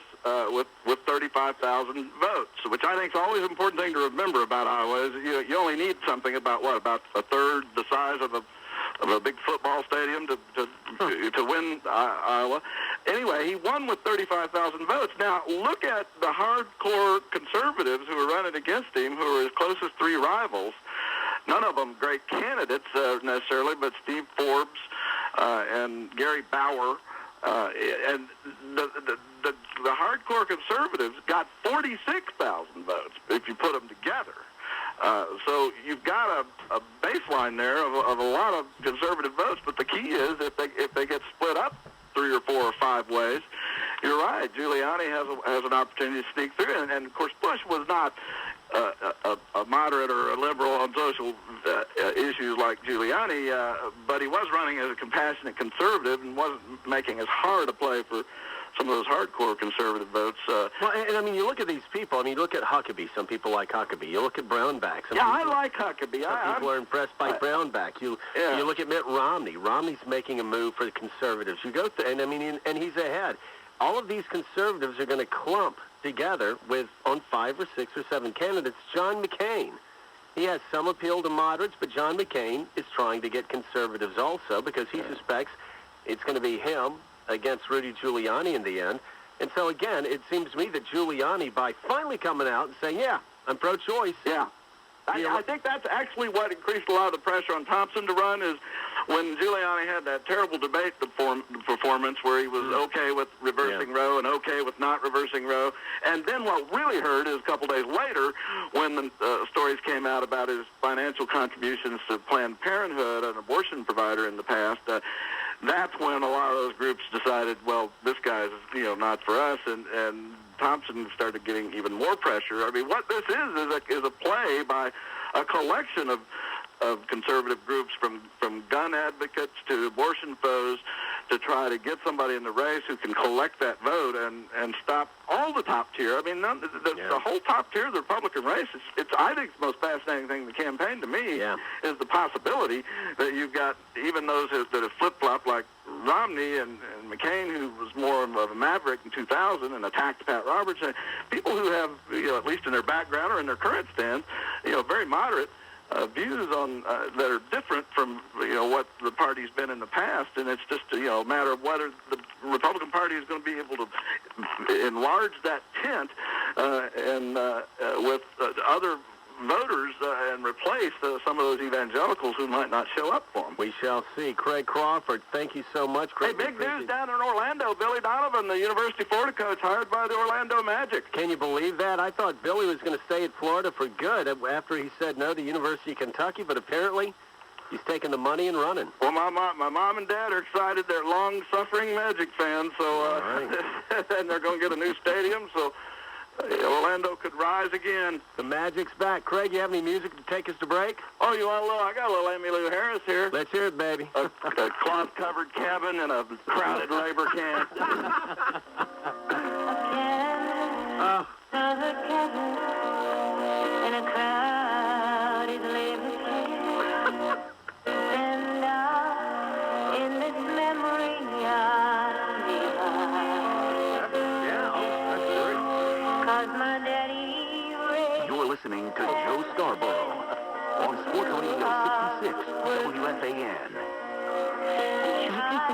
with 35,000 votes, which I think is always an important thing to remember about Iowa. Is you only need something about a third the size of a big football stadium to win Iowa. Anyway, he won with 35,000 votes. Now, look at the hardcore conservatives who are running against him, who are his closest three rivals. None of them great candidates necessarily, but Steve Forbes and Gary Bauer. And the hardcore conservatives got 46,000 votes if you put them together. So you've got a baseline there of a lot of conservative votes, but the key is if they get split up 3 or 4 or 5 ways, you're right. Giuliani has an opportunity to sneak through, and of course Bush was not a moderate or a liberal on social issues like Giuliani, but he was running as a compassionate conservative and wasn't making as hard a play for some of those hardcore conservative votes. Well, and I mean, you look at these people. I mean, you look at Huckabee. Some people like Huckabee. You look at Brownback. I like Huckabee. Some people are impressed by Brownback. You look at Mitt Romney. Romney's making a move for the conservatives. You go and I mean, and he's ahead. All of these conservatives are going to clump together on 5 or 6 or 7 candidates. John McCain. He has some appeal to moderates, but John McCain is trying to get conservatives also because he suspects it's going to be him against Rudy Giuliani in the end. And so, again, it seems to me that Giuliani, by finally coming out and saying, yeah, I'm pro-choice. Yeah. I think that's actually what increased a lot of the pressure on Thompson to run is when Giuliani had that terrible debate performance where he was okay with reversing Roe and okay with not reversing Roe. And then what really hurt is a couple days later when the stories came out about his financial contributions to Planned Parenthood, an abortion provider in the past. That's when a lot of those groups decided, well, this guy's not for us, and Thompson started getting even more pressure. I mean, what this is a play by a collection of conservative groups from gun advocates to abortion foes to try to get somebody in the race who can collect that vote and stop all the top tier. I mean, the whole top tier of the Republican race, it's I think the most fascinating thing in the campaign to me is the possibility that you've got even those that have flip-flopped like Romney and McCain, who was more of a maverick in 2000 and attacked Pat Roberts, and people who have, at least in their background or in their current stance, very moderate views on that are different from what the party's been in the past, and it's just a matter of whether the Republican Party is going to be able to enlarge that tent and with other voters and replace some of those evangelicals who might not show up for them. We shall see. Craig Crawford, thank you so much. Hey, big news down in Orlando. Billy Donovan, the University of Florida coach, hired by the Orlando Magic. Can you believe that? I thought Billy was going to stay at Florida for good after he said no to University of Kentucky, but apparently he's taking the money and running. Well, my mom and dad are excited. They're long-suffering Magic fans, so and they're going to get a new stadium, so Orlando could rise again. The Magic's back. Craig, you have any music to take us to break? Oh, you want a little? I got a little Emmylou Harris here. Let's hear it, baby. A cloth-covered cabin and a crowded labor camp. In a crowded labor camp. And in this memory of You're listening to Joe Scarborough on Sports Radio 66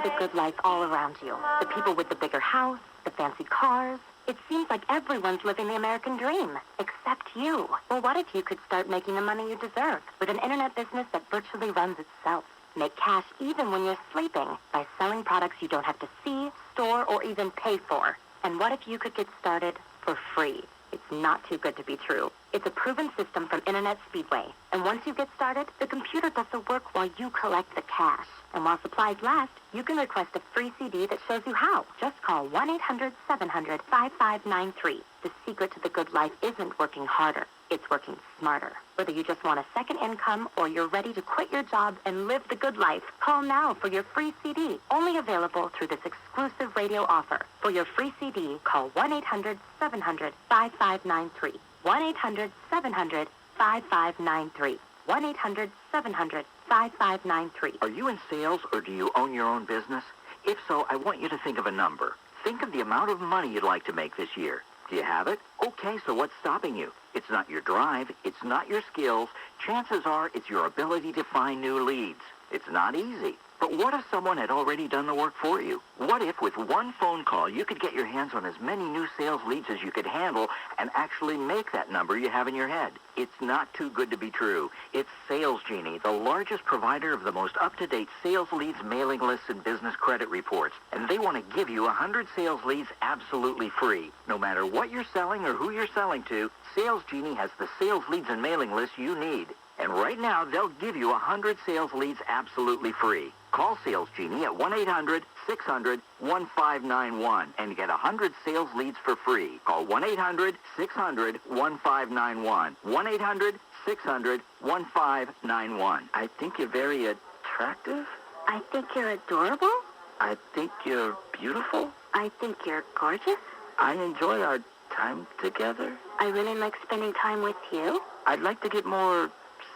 the good life all around you. The people with the bigger house, the fancy cars. It seems like everyone's living the American dream, except you. Well, what if you could start making the money you deserve with an internet business that virtually runs itself? Make cash even when you're sleeping by selling products you don't have to see, store, or even pay for. And what if you could get started for free? It's not too good to be true. It's a proven system from Internet Speedway. And once you get started, the computer does the work while you collect the cash. And while supplies last, you can request a free CD that shows you how. Just call 1-800-700-5593. The secret to the good life isn't working harder. It's working smarter. Whether you just want a second income or you're ready to quit your job and live the good life, call now for your free CD. Only available through this exclusive radio offer. For your free CD, call 1-800-700-5593. 1-800-700-5593. 1-800-700-5593. Are you in sales or do you own your own business? If so, I want you to think of a number. Think of the amount of money you'd like to make this year. Do you have it? Okay, so what's stopping you? It's not your drive. It's not your skills. Chances are it's your ability to find new leads. It's not easy. But what if someone had already done the work for you? What if with one phone call you could get your hands on as many new sales leads as you could handle and actually make that number you have in your head? It's not too good to be true. It's Sales Genie, the largest provider of the most up-to-date sales leads, mailing lists, and business credit reports. And they want to give you 100 sales leads absolutely free. No matter what you're selling or who you're selling to, Sales Genie has the sales leads and mailing lists you need. And right now, they'll give you 100 sales leads absolutely free. Call Sales Genie at 1-800-600-1591 and get 100 sales leads for free. Call 1-800-600-1591. 1-800-600-1591. I think you're very attractive. I think you're adorable. I think you're beautiful. I think you're gorgeous. I enjoy our time together. I really like spending time with you. I'd like to get more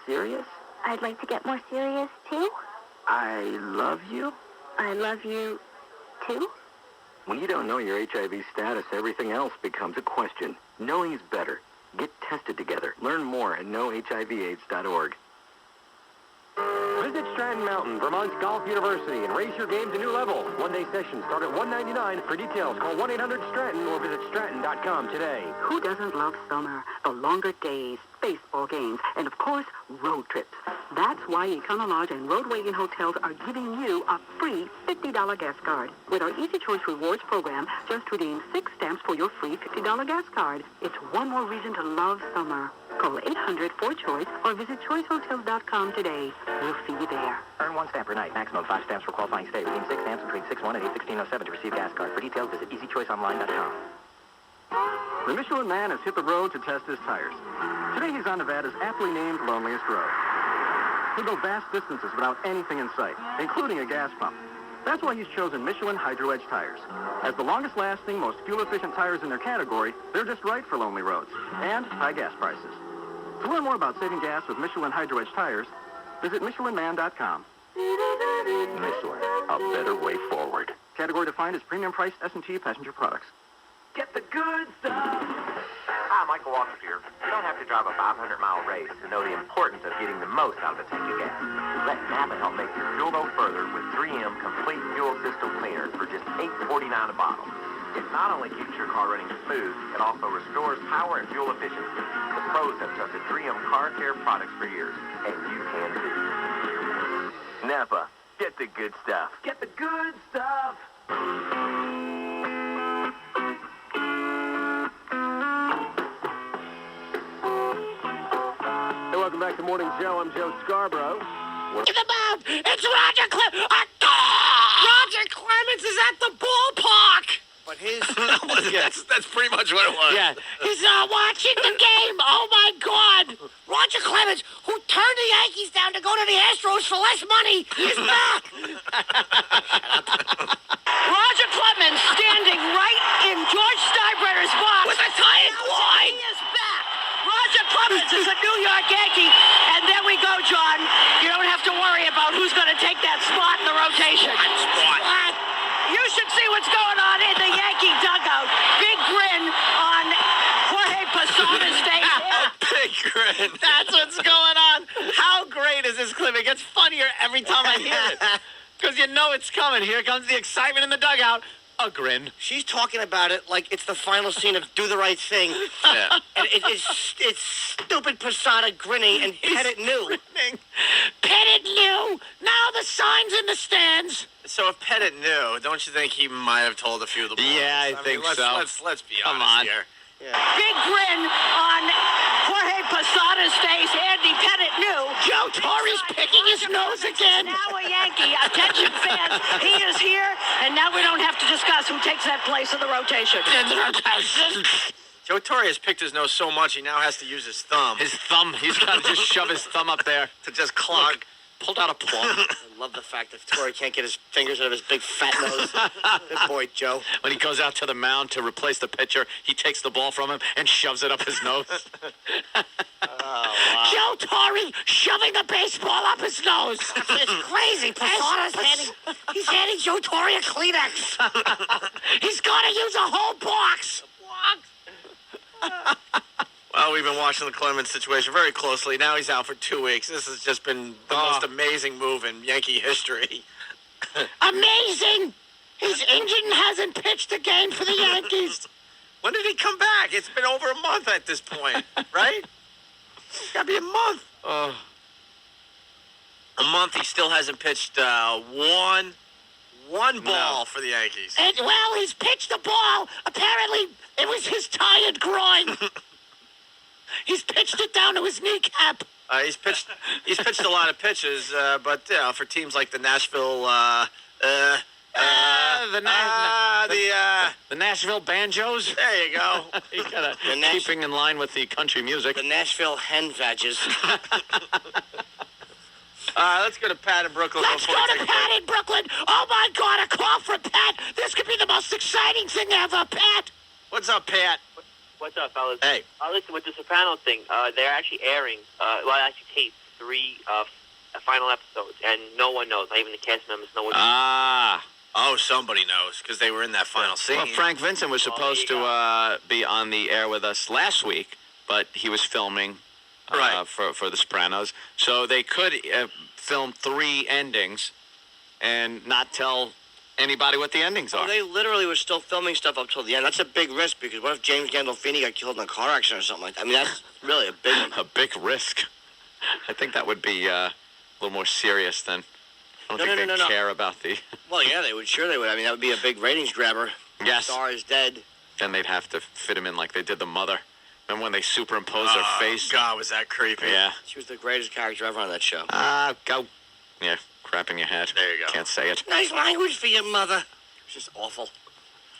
serious. I'd like to get more serious, too. I love you. I love you, too. When you don't know your HIV status, everything else becomes a question. Knowing's better. Get tested together. Learn more at knowhivaids.org. Visit Stratton Mountain, Vermont's Golf University, and raise your game to new level. One-day sessions start at $199. For details, call 1-800-STRATTON or visit Stratton.com today. Who doesn't love summer? The longer days, baseball games, and of course, road trips. That's why Econo Lodge and Road Wagon Hotels are giving you a free $50 gas card. With our Easy Choice Rewards program, just redeem 6 stamps for your free $50 gas card. It's one more reason to love summer. Call 800-4CHOICE or visit choicehotels.com today. We'll see you there. Earn 1 stamp per night. Maximum 5 stamps for qualifying stay. Redeem 6 stamps between 6/1 and 8/16/07 to receive gas card. For details, visit easychoiceonline.com. The Michelin Man has hit the road to test his tires. Today he's on Nevada's aptly named loneliest road. He'll go vast distances without anything in sight, including a gas pump. That's why he's chosen Michelin Hydro Edge tires. As the longest-lasting, most fuel-efficient tires in their category, they're just right for lonely roads and high gas prices. To learn more about saving gas with Michelin Hydro Edge tires, visit MichelinMan.com. Michelin, a better way forward. Category defined as premium-priced S&T passenger products. Get the good stuff. Hi, Michael Walker here. You don't have to drive a 500-mile race to know the importance of getting the most out of a tank of gas. Let Napa help make your fuel go further with 3M Complete Fuel System Cleaner for just $8.49 a bottle. It not only keeps your car running smooth, it also restores power and fuel efficiency. The pros have trusted 3M car care products for years, and you can too. Napa, get the good stuff. Get the good stuff! Welcome back to Morning Joe. I'm Joe Scarborough. Get the mouth! It's Roger Clemens! Roger Clemens is at the ballpark! But his... that's pretty much what it was. Yeah. He's watching the game! Oh, my God! Roger Clemens, who turned the Yankees down to go to the Astros for less money, is back! Roger Clemens standing right in George Steinbrenner's box with a tie line! He is back! Roger Clemens is a New York Yankee, and there we go, John. You don't have to worry about who's going to take that spot in the rotation. Spot. You should see what's going on in the Yankee dugout. Big grin on Jorge Posada's face. Big grin. That's what's going on. How great is this clip? It gets funnier every time I hear it. Because because you know it's coming. Here comes the excitement in the dugout. A grin. She's talking about it like it's the final scene of Do the Right Thing. Yeah. And it's stupid Posada grinning and Pettit knew. Pettit knew. Now the sign's in the stands. So if Pettit knew, don't you think he might have told a few of the boys? Yeah, I think so. Let's be Come honest on. here. Big grin on Jorge Posada's face. Andy Pettit knew. Joe Torre's picking his nose again. Now a Yankee. Attention fans. He is here, and now we don't have to discuss who takes that place in the rotation. Joe Torre has picked his nose so much he now has to use his thumb. His thumb. He's got to just shove his thumb up there. To just clog. Look, pulled out a plum. I love the fact that Torre can't get his fingers out of his big fat nose. Good boy, Joe. When he goes out to the mound to replace the pitcher, he takes the ball from him and shoves it up his nose. Wow. Joe Torre shoving a baseball up his nose. It's crazy. He's handing Joe Torre a Kleenex. He's got to use a whole box. Well, we've been watching the Clemens situation very closely. Now he's out for 2 weeks. This has just been the most amazing move in Yankee history. Amazing! His engine hasn't pitched a game for the Yankees. When did he come back? It's been over a month at this point, right? It's got to be a month. A month, he still hasn't pitched one ball for the Yankees. And, well, he's pitched a ball. Apparently, it was his tired groin. He's pitched it down to his kneecap. He's pitched a lot of pitches, but for teams like the Nashville, the Nashville Banjos. There you go. He's keeping in line with the country music. The Nashville Hen Badges. Let's go to Pat in Brooklyn. Let's go to Pat in Brooklyn. Oh, my God, a call from Pat. This could be the most exciting thing ever, Pat. What's up, Pat? What's up, fellas? Hey. Listen, with the Sopranos thing, they're actually airing, actually taped 3 final episodes, and no one knows, not even the cast members know what. Somebody knows, because they were in that final scene. Well, Frank Vincent was supposed to be on the air with us last week, but he was filming for The Sopranos. So they could film 3 endings and not tell anybody what the endings are. Well, they literally were still filming stuff up till the end. That's a big risk, because what if James Gandolfini got killed in a car accident or something like that? I mean, that's really a big one. A big risk. I think that would be a little more serious than... I don't think they care about the... Well, yeah, they would. Sure they would. I mean, that would be a big ratings grabber. Yes. The star is dead. Then they'd have to fit him in like they did the mother. Remember when they superimposed her face? God, was that creepy. Yeah. She was the greatest character ever on that show. Go. Yeah, crap in your head. There you go. Can't say it. Nice language for your mother. It's just awful.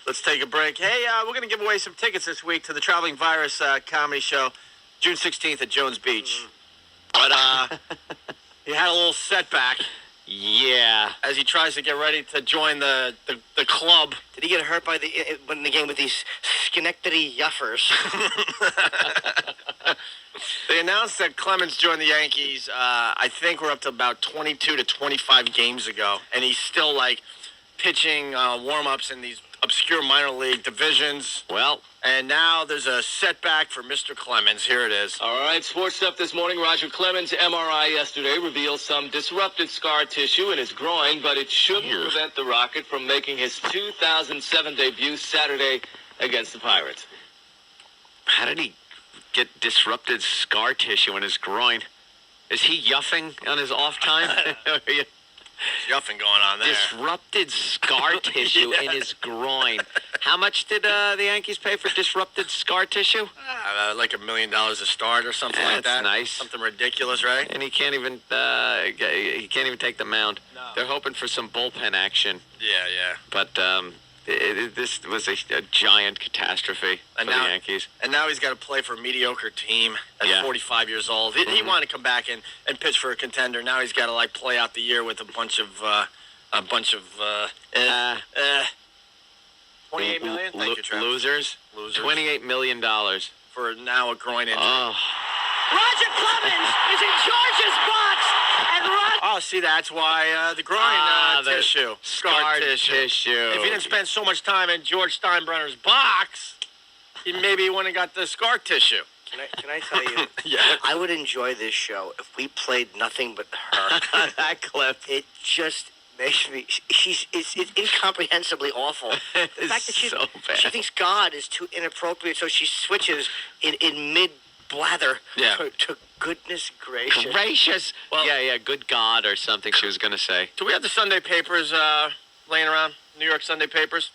Let's take a break. Hey, we're going to give away some tickets this week to the Traveling Virus comedy show, June 16th at Jones Beach. But he had a little setback. Yeah. As he tries to get ready to join the club. Did he get hurt in the game with these Schenectady Yuffers? They announced that Clemens joined the Yankees, I think we're up to about 22 to 25 games ago. And he's still, pitching warm-ups in these obscure minor league divisions. Well. And now there's a setback for Mr. Clemens. Here it is. All right, sports stuff this morning. Roger Clemens' MRI yesterday revealed some disrupted scar tissue in his groin, but it shouldn't prevent the Rocket from making his 2007 debut Saturday against the Pirates. How did he get disrupted scar tissue in his groin? Is he yuffing on his off time? Yuffing going on there. Disrupted scar tissue in his groin. How much did the Yankees pay for disrupted scar tissue? Like $1 million a start or something like that. That's nice. Something ridiculous, right? And he can't even take the mound. No. They're hoping for some bullpen action. Yeah. But this was a giant catastrophe for the Yankees. And now he's got to play for a mediocre team at 45 years old. He wanted to come back and pitch for a contender. Now he's got to play out the year with a bunch of $28 million. Thank you, Travis. Losers. $28 million for now a groin injury. Oh. Roger Clemens is in George's box, and Oh, see, that's why the groin tissue. Scar tissue. If he didn't spend so much time in George Steinbrenner's box, he maybe wouldn't have got the scar tissue. Can I tell you? I would enjoy this show if we played nothing but her. That clip. It just makes me. It's incomprehensibly awful. The fact that so bad. she thinks God is too inappropriate, so she switches in mid blather to goodness gracious. Gracious. Well, yeah, good God or something she was going to say. Do we have the Sunday papers laying around? New York Sunday papers?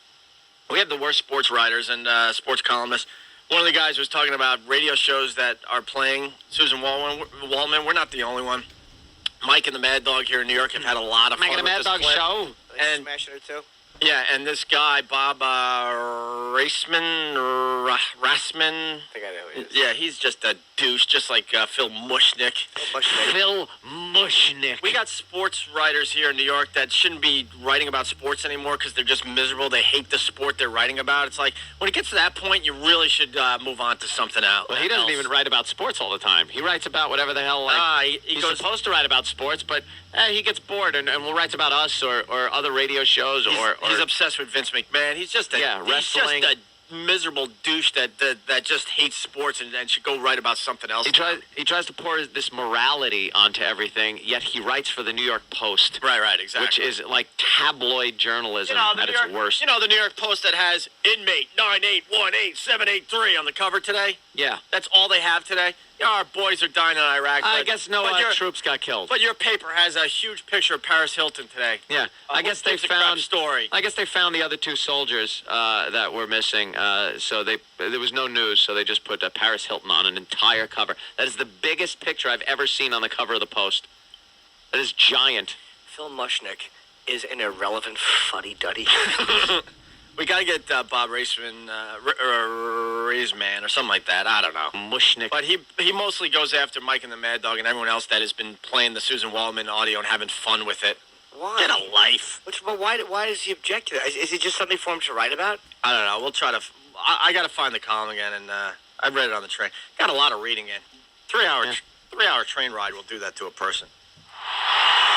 We have the worst sports writers and sports columnists. One of the guys was talking about radio shows that are playing Susan Waldman. We're not the only one. Mike and the Mad Dog here in New York have had a lot of fun Mike and the with Mad this Dog clip. show. And smashing it too. Yeah, and this guy, Bob Rassman. I think I know who he is. Yeah, he's just a douche, just like Phil Mushnick. Phil Mushnick. We got sports writers here in New York that shouldn't be writing about sports anymore because they're just miserable. They hate the sport they're writing about. It's like, when it gets to that point, you really should move on to something else. Well, he doesn't even write about sports all the time. He writes about whatever the hell, he's supposed to write about sports, but he gets bored and writes about us or other radio shows or he's obsessed with Vince McMahon. He's just wrestling. He's just a miserable douche that just hates sports and should go write about something else. He tries to pour this morality onto everything, yet he writes for the New York Post. Right, exactly. Which is like tabloid journalism at its worst. You know the New York Post that has inmate 9818783 on the cover today? Yeah. That's all they have today. You know, our boys are dying in Iraq. I guess no troops got killed. But your paper has a huge picture of Paris Hilton today. Yeah, I guess they found the other two soldiers that were missing. So there was no news, so they just put Paris Hilton on an entire cover. That is the biggest picture I've ever seen on the cover of the Post. That is giant. Phil Mushnick is an irrelevant fuddy-duddy. We got to get Bob Raceman, Raceman or something like that. I don't know. Mushnick. But he mostly goes after Mike and the Mad Dog and everyone else that has been playing the Susan Waldman audio and having fun with it. Why? Get a life. But why does he object to that? Is it just something for him to write about? I don't know. We'll try to... I got to find the column again, and I read it on the train. Got a lot of reading in. 3 hour train ride will do that to a person.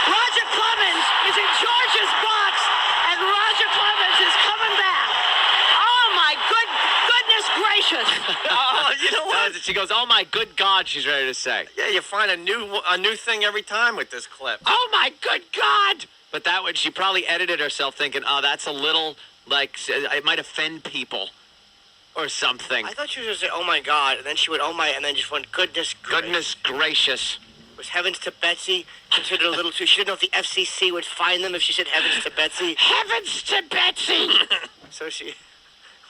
Roger Clemens is in George's box, and Roger Clemens is coming back. Oh, my goodness gracious. Oh, you know what? She goes, oh, my good God, she's ready to say. Yeah, you find a new thing every time with this clip. Oh, my good God. But that one, she probably edited herself thinking, oh, that's a little, like, it might offend people or something. I thought she was going to say, oh, my God, and then she went, oh, my, and then just went, goodness gracious. Goodness gracious. Was heavens to Betsy considered a little too... She didn't know if the FCC would fine them if she said heavens to Betsy. Heavens to Betsy! So she...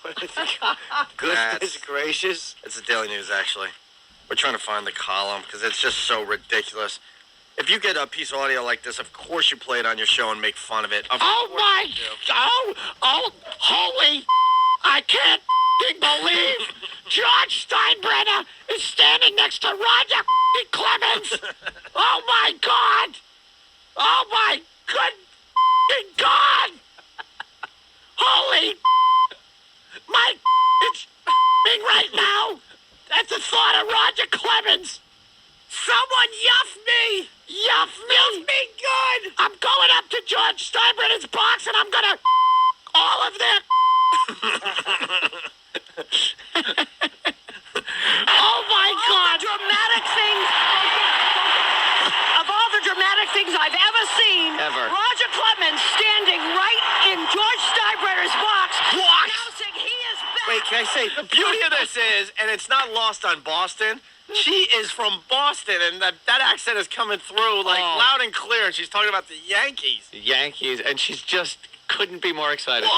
What did I think? Goodness gracious. It's the Daily News, actually. We're trying to find the column because it's just so ridiculous. If you get a piece of audio like this, of course you play it on your show and make fun of it. Oh, holy... I can't believe George Steinbrenner is standing next to Roger Clemens. Oh, my God. Oh, my good God. Holy my it's being right now. That's the thought of Roger Clemens. Someone yuff me. Yuff me good. I'm going up to George Steinbrenner's box and I'm going to all of their... Oh, my God. Of all the dramatic things I've ever seen, Roger Clemens standing right in George Steinbrenner's box, announcing he is back. Wait, can I say, the beauty of this is, and it's not lost on Boston, she is from Boston, and that accent is coming through like loud and clear, and she's talking about the Yankees. Yankees, and she's just couldn't be more excited.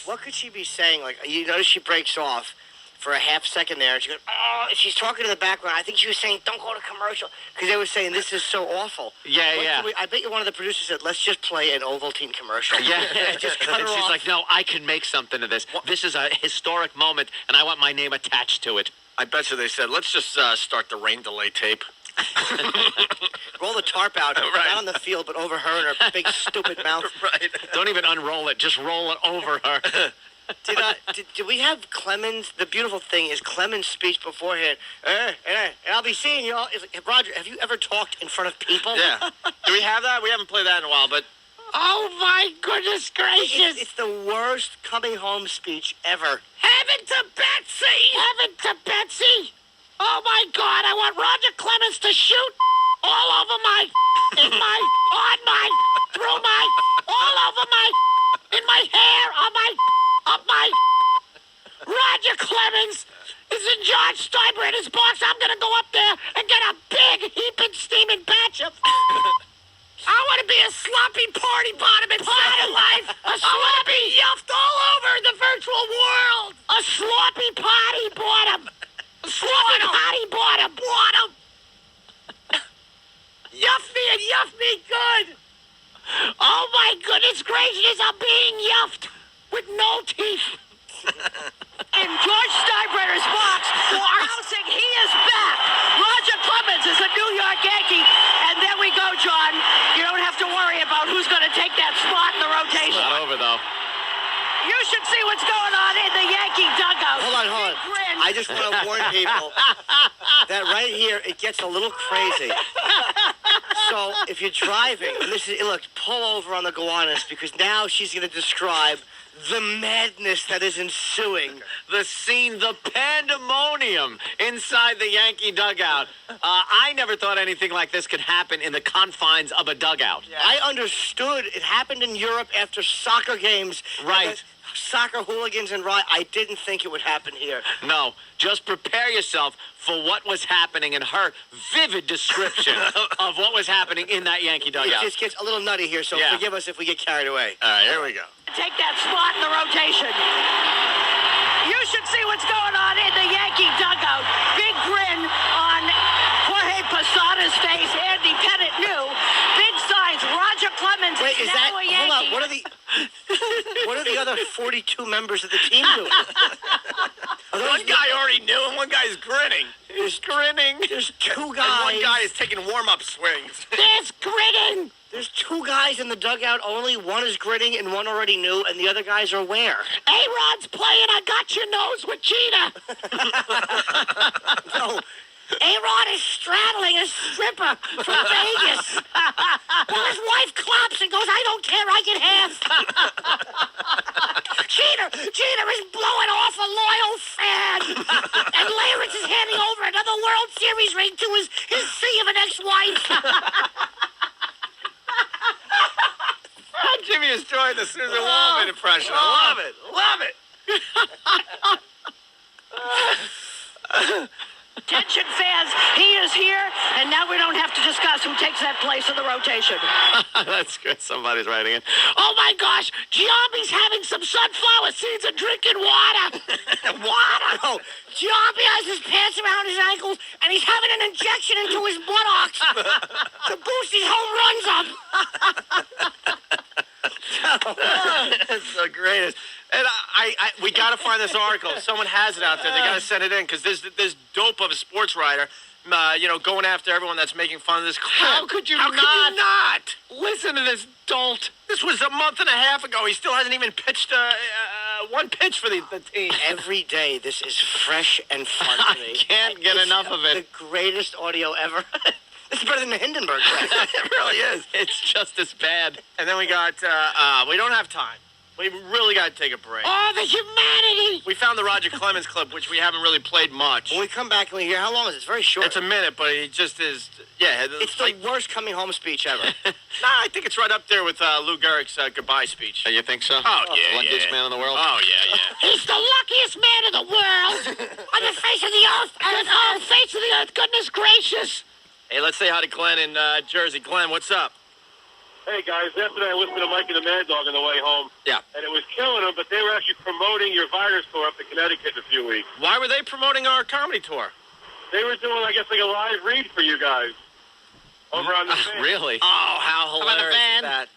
What could she be saying? Like, you notice she breaks off for a half second there, and she goes, oh, she's talking to the background. I think she was saying, don't go to commercial, because they were saying, this is so awful. Yeah. I bet you one of the producers said, let's just play an Ovaltine commercial. Yeah. Just cut her and she's off. like, no, I can make something of this. This is a historic moment, and I want my name attached to it. I bet you they said, let's just start the rain delay tape. Roll the tarp out, not on the field, but over her and her big, stupid mouth. Right. Don't even unroll it. Just roll it over her. Did we have Clemens? The beautiful thing is Clemens' speech beforehand. And I'll be seeing you all. Roger, have you ever talked in front of people? Yeah. Do we have that? We haven't played that in a while, but... Oh, my goodness gracious. It's the worst coming home speech ever. Heaven to Betsy! Heaven to Betsy! Oh, my God, I want Roger Clemens to shoot all over my, in my, on my, through my, I'm going to go up there and get a big heaping steaming batch of... I want to be a sloppy party bottom in Second Life. A sloppy yuffed all over the virtual world. A sloppy potty bottom. A sloppy potty bottom. Yuff me and yuff me good. Oh my goodness gracious, I'm being yuffed with no teeth. And George Steinbrenner's box announcing he is back. Roger Clemens is a New York Yankee. And then we go, John. You don't have to worry about who's going to take that spot in the rotation. It's not over, though. You should see what's going on in the Yankee dugout. Hold on. I just want to warn people that right here, it gets a little crazy. So if you're driving, and look, pull over on the Gowanus, because now she's going to describe the madness that is ensuing. The scene, the pandemonium inside the Yankee dugout. I never thought anything like this could happen in the confines of a dugout. Yeah. I understood it happened in Europe after soccer games. Right. Soccer hooligans and riot. I didn't think it would happen here. No, just prepare yourself for what was happening in her vivid description of what was happening in that Yankee dugout. It just gets a little nutty here, so forgive us if we get carried away. All right, here we go. Take that spot in the rotation. You should see what's going on in the Yankee dugout. Big grin on Jorge Posada's face. Andy Pettit knew. Big signs. Roger Clemens is now a Yankee. Hold on. What are the other 42 members of the team doing? One guy already knew, and one guy's grinning. He's grinning. There's two guys. And one guy is taking warm-up swings. There's grinning. There's two guys in the dugout only. One is grinning and one already knew, and the other guys are where? A-Rod's playing I Got Your Nose with Cheetah. No. A-Rod is straddling a stripper from Vegas. Well, his wife claps and goes, I don't care, I get half. Cheater is blowing off a loyal fan. And Lawrence is handing over another World Series ring to his sea of an ex-wife. Jimmy is enjoying the Susan Wallman impression. I love it. Attention fans, he is here, and now we don't have to discuss who takes that place in the rotation. That's good. Somebody's writing it. Oh my gosh, Giambi's having some sunflower seeds and drinking water. Water? No, Giambi has his pants around his ankles, and he's having an injection into his buttocks to boost his home runs up. That's the greatest. And we got to find this article. Someone has it out there. They got to send it in, because this dope of a sports writer, going after everyone that's making fun of this clip. How could you not? Listen to this dolt. This was a month and a half ago. He still hasn't even pitched one pitch for the team. Every day, this is fresh and fun to me. I can't get enough of it. The greatest audio ever. This is better than the Hindenburg clip. It really is. It's just as bad. And then we got, we don't have time. We really got to take a break. Oh, the humanity! We found the Roger Clemens clip, which we haven't really played much. When we come back and we hear, how long is it? It's very short. It's a minute, but it just is, It's the worst coming home speech ever. I think it's right up there with Lou Gehrig's goodbye speech. You think so? Oh, yeah, Luckiest man in the world? Oh, yeah. He's the luckiest man in the world on the face of the earth. On the face of the earth, goodness gracious. Hey, let's say hi to Glenn in Jersey. Glenn, what's up? Hey, guys, yesterday I listened to Mike and the Mad Dog on the way home. Yeah. And it was killing them, but they were actually promoting your virus tour up to Connecticut in a few weeks. Why were they promoting our comedy tour? They were doing, I guess, like a live read for you guys over on the fan. Really? Oh, how hilarious is that?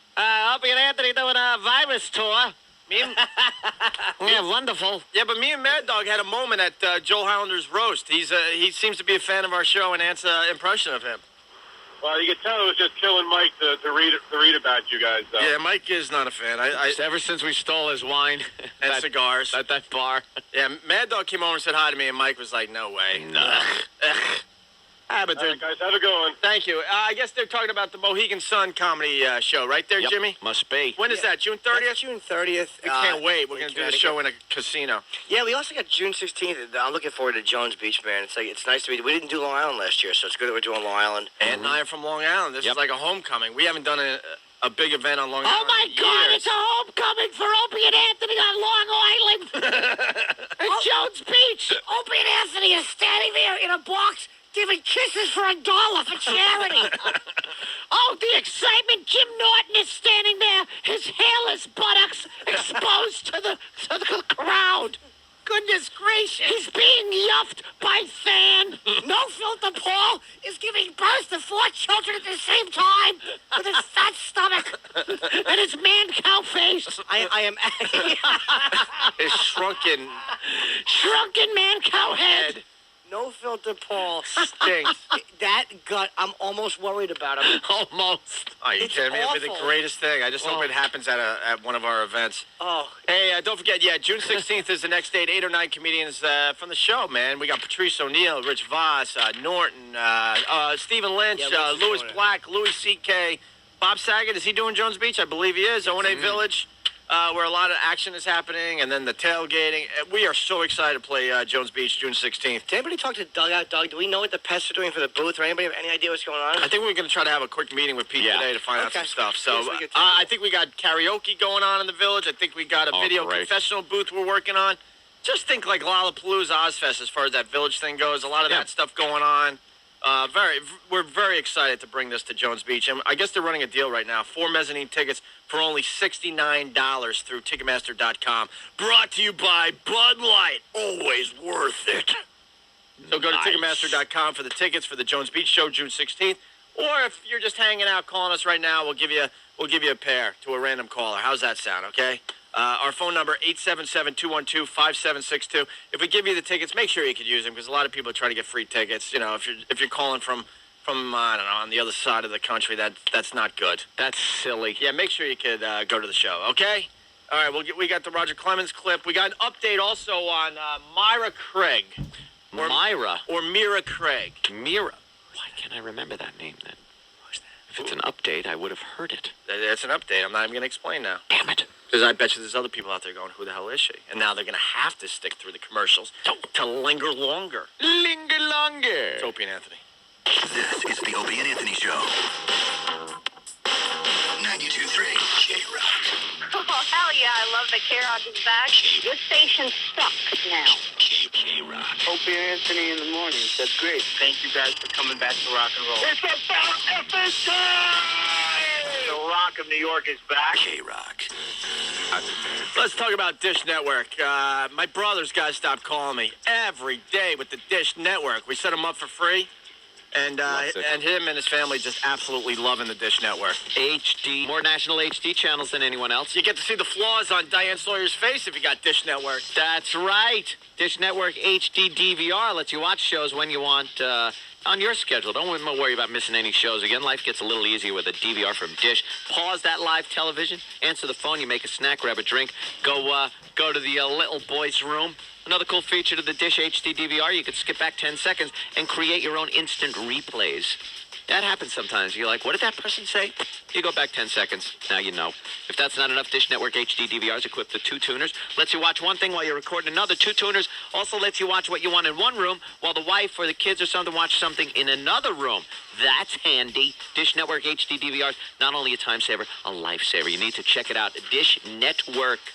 Opie and Anthony doing a virus tour. Yeah, wonderful. Yeah, but me and Mad Dog had a moment at Joel Hollander's roast. He seems to be a fan of our show and Ant's impression of him. Well, you could tell it was just killing Mike to read about you guys, though. Yeah, Mike is not a fan. Ever since we stole his wine and cigars at that bar. Yeah, Mad Dog came over and said hi to me, and Mike was like, "No way." Nah. But all right, guys, have a good one. Thank you. I guess they're talking about the Mohegan Sun comedy show, right there, Yep, Jimmy? must be. When is that? June 30th? June 30th. We can't wait. We're going to do the show in a casino. Yeah, we also got June 16th. I'm looking forward to Jones Beach, man. It's nice to be. We didn't do Long Island last year, so it's good that we're doing Long Island. Ant and I are from Long Island. This is like a homecoming. We haven't done a big event on Long Island. Oh my in God! years. It's a homecoming for Opie and Anthony on Long Island. At Jones Beach. Opie and Anthony are standing there in a box $1 for charity. Oh, the excitement. Jim Norton is standing there, his hairless buttocks exposed to the crowd. Goodness gracious. He's being yuffed by Fan. No Filter Paul is giving birth to 4 children at the same time with his fat stomach and his man-cow face. I am... His shrunken man-cow head. No Filter Paul. Stinks. That gut, I'm almost worried about him. Almost. Oh, you kidding me? It'll be the greatest thing. I just hope it happens at one of our events. Oh. Hey, don't forget, June 16th is the next date. 8 or 9 comedians from the show, man. We got Patrice O'Neill, Rich Voss, Norton, Stephen Lynch, Louis Black, Louis C.K., Bob Saget. Is he doing Jones Beach? I believe he is. O&A Village. Where a lot of action is happening, and then the tailgating. We are so excited to play Jones Beach June 16th. Did anybody talk to Dugout Doug? Do we know what the pests are doing for the booth, or anybody have any idea what's going on? I think we're going to try to have a quick meeting with Pete today to find out some stuff. So Yes, I think we got karaoke going on in the village. I think we got a video confessional booth we're working on. Just think like Lollapalooza, Ozfest as far as that village thing goes. A lot of that stuff going on. We're very excited to bring this to Jones Beach. And I guess they're running a deal right now. 4 mezzanine tickets for only $69 through Ticketmaster.com. Brought to you by Bud Light. Always worth it. So go to Ticketmaster.com for the tickets for the Jones Beach show June 16th. Or if you're just hanging out calling us right now, we'll give you a pair to a random caller. How's that sound, okay? Our phone number, 877-212-5762. If we give you the tickets, make sure you can use them because a lot of people are trying to get free tickets. You know, if you're calling from I don't know, on the other side of the country, that's not good. That's silly. Yeah, make sure you could go to the show, okay? All right, we got the Roger Clemens clip. We got an update also on Myra Craig. Or Mira Craig. Mira. Why can't I remember that name then? If it's an update, I would have heard it. It's an update. I'm not even going to explain now. Damn it. Because I bet you there's other people out there going, who the hell is she? And now they're going to have to stick through the commercials to linger longer. Linger longer. It's Opie and Anthony. This is the Opie and Anthony Show. 92.3 K-Rock. Oh, hell yeah, I love the K-Rock is back. This station sucks now. K-Rock. Opie and Anthony in the mornings. That's great. Thank you guys for coming back to rock and roll. It's about effort time! The Rock of New York is back. K-Rock. Let's talk about Dish Network. My brother's got to stop calling me every day with the Dish Network. We set him up for free. And him and his family just absolutely loving the Dish Network. HD, more national HD channels than anyone else. You get to see the flaws on Diane Sawyer's face if you got Dish Network. That's right. Dish Network HD DVR lets you watch shows when you want on your schedule. Don't worry about missing any shows again. Life gets a little easier with a DVR from Dish. Pause that live television, answer the phone, you make a snack, grab a drink, go to the little boy's room. Another cool feature to the Dish HD DVR, you can skip back 10 seconds and create your own instant replays. That happens sometimes. You're like, what did that person say? You go back 10 seconds. Now you know. If that's not enough, Dish Network HD DVRs equipped with 2 tuners. Lets you watch one thing while you're recording another. 2 tuners also lets you watch what you want in one room while the wife or the kids or something watch something in another room. That's handy. Dish Network HD DVRs, not only a time saver, a lifesaver. You need to check it out. Dish Network.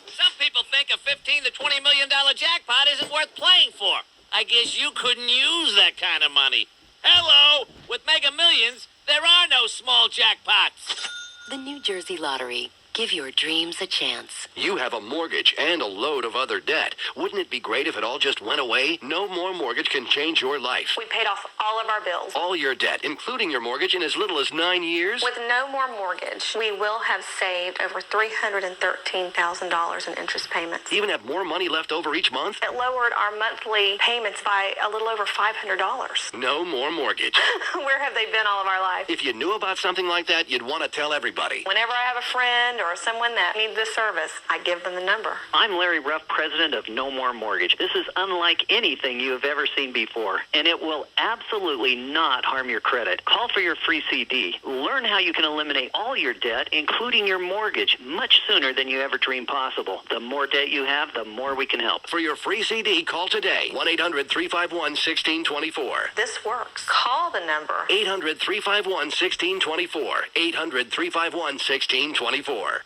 Some people think a $15 to $20 million jackpot isn't worth playing for. I guess you couldn't use that kind of money. Hello! With Mega Millions, there are no small jackpots. The New Jersey Lottery. Give your dreams a chance. You have a mortgage and a load of other debt. Wouldn't it be great if it all just went away? No More Mortgage can change your life. We paid off all of our bills. All your debt, including your mortgage, in as little as 9 years? With No More Mortgage, we will have saved over $313,000 in interest payments. Even have more money left over each month? It lowered our monthly payments by a little over $500. No More Mortgage. Where have they been all of our life? If you knew about something like that, you'd want to tell everybody. Whenever I have a friend or someone that needs this service, I give them the number. I'm Larry Ruff, president of No More Mortgage. This is unlike anything you have ever seen before, and it will absolutely not harm your credit. Call for your free CD. Learn how you can eliminate all your debt, including your mortgage, much sooner than you ever dreamed possible. The more debt you have, the more we can help. For your free CD, call today. 1-800-351-1624. This works. Call the number. 800-351-1624. 800-351-1624.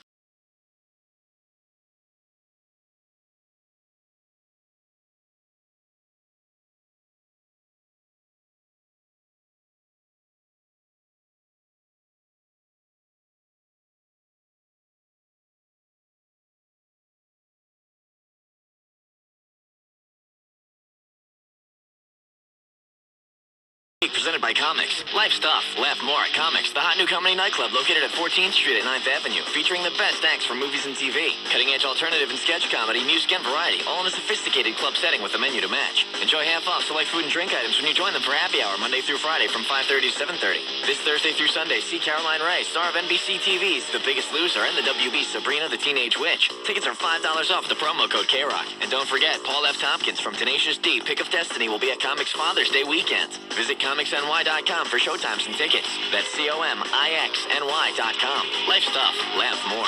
Presented by Comics. Life stuff, laugh more at Comics, the hot new comedy nightclub located at 14th Street at 9th Avenue, featuring the best acts from movies and TV. Cutting-edge alternative and sketch comedy, music, and variety, all in a sophisticated club setting with a menu to match. Enjoy half-off select food and drink items when you join them for happy hour Monday through Friday from 5:30 to 7:30. This Thursday through Sunday, see Caroline Ray, star of NBC TV's The Biggest Loser and the WB Sabrina the Teenage Witch. Tickets are $5 off the promo code KROCK. And don't forget, Paul F. Tompkins from Tenacious D, Pick of Destiny will be at Comics Father's Day weekend. Visit comicsny.com for showtimes and tickets. That's COMIXNY.com. Life stuff, laugh more.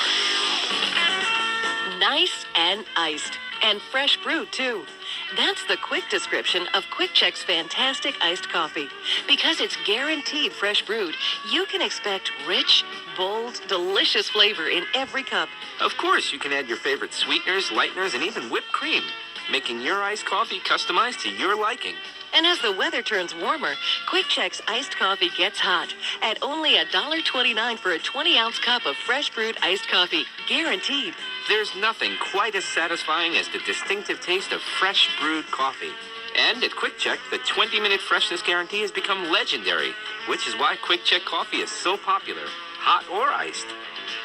Nice and iced. And fresh brewed, too. That's the quick description of Quick Check's fantastic iced coffee. Because it's guaranteed fresh brewed, you can expect rich, bold, delicious flavor in every cup. Of course, you can add your favorite sweeteners, lighteners, and even whipped cream, making your iced coffee customized to your liking. And as the weather turns warmer, Quick Check's iced coffee gets hot at only $1.29 for a 20-ounce cup of fresh brewed iced coffee, guaranteed. There's nothing quite as satisfying as the distinctive taste of fresh brewed coffee. And at Quick Check, the 20-minute freshness guarantee has become legendary, which is why Quick Check coffee is so popular, hot or iced.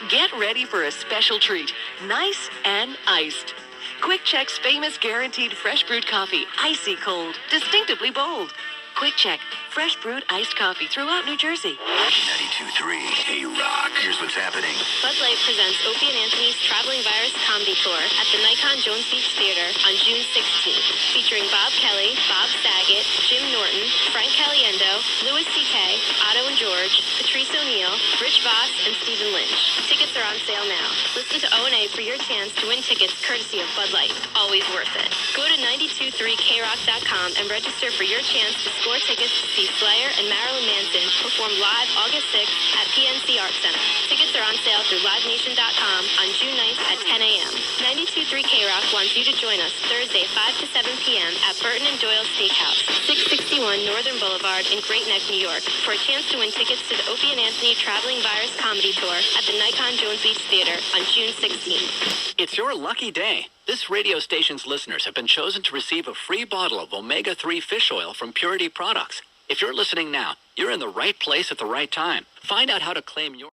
Get ready for a special treat, nice and iced. Quick Check's famous guaranteed fresh brewed coffee, icy cold, distinctively bold. Quick Check, fresh brewed iced coffee throughout New Jersey. 92.3 KROCK. Here's what's happening. Bud Light presents Opie and Anthony's Traveling Virus Comedy Tour at the Nikon Jones Beach Theater on June 16th, featuring Bob Kelly, Bob Saget, Jim Norton, Frank Caliendo, Louis C.K., Otto and George, Patrice O'Neill, Rich Voss, and Stephen Lynch. Tickets are on sale now. Listen to O&A for your chance to win tickets courtesy of Bud Light. Always worth it. Go to 923krock.com and register for your chance to score tickets to see Slayer and Marilyn Manson perform live August 6th at PNC Arts Center. Tickets are on sale through livenation.com on June 9th at 10 a.m. 92.3 KROCK wants you to join us Thursday 5 to 7 p.m. at Burton and Doyle Steakhouse, 661 Northern Boulevard in Great Neck, New York, for a chance to win tickets to the Opie and Anthony Traveling Virus Comedy Tour at the Nikon Jones Beach Theater on June 16th. It's your lucky day. This radio station's listeners have been chosen to receive a free bottle of omega-3 fish oil from Purity Products. If you're listening now, you're in the right place at the right time. Find out how to claim your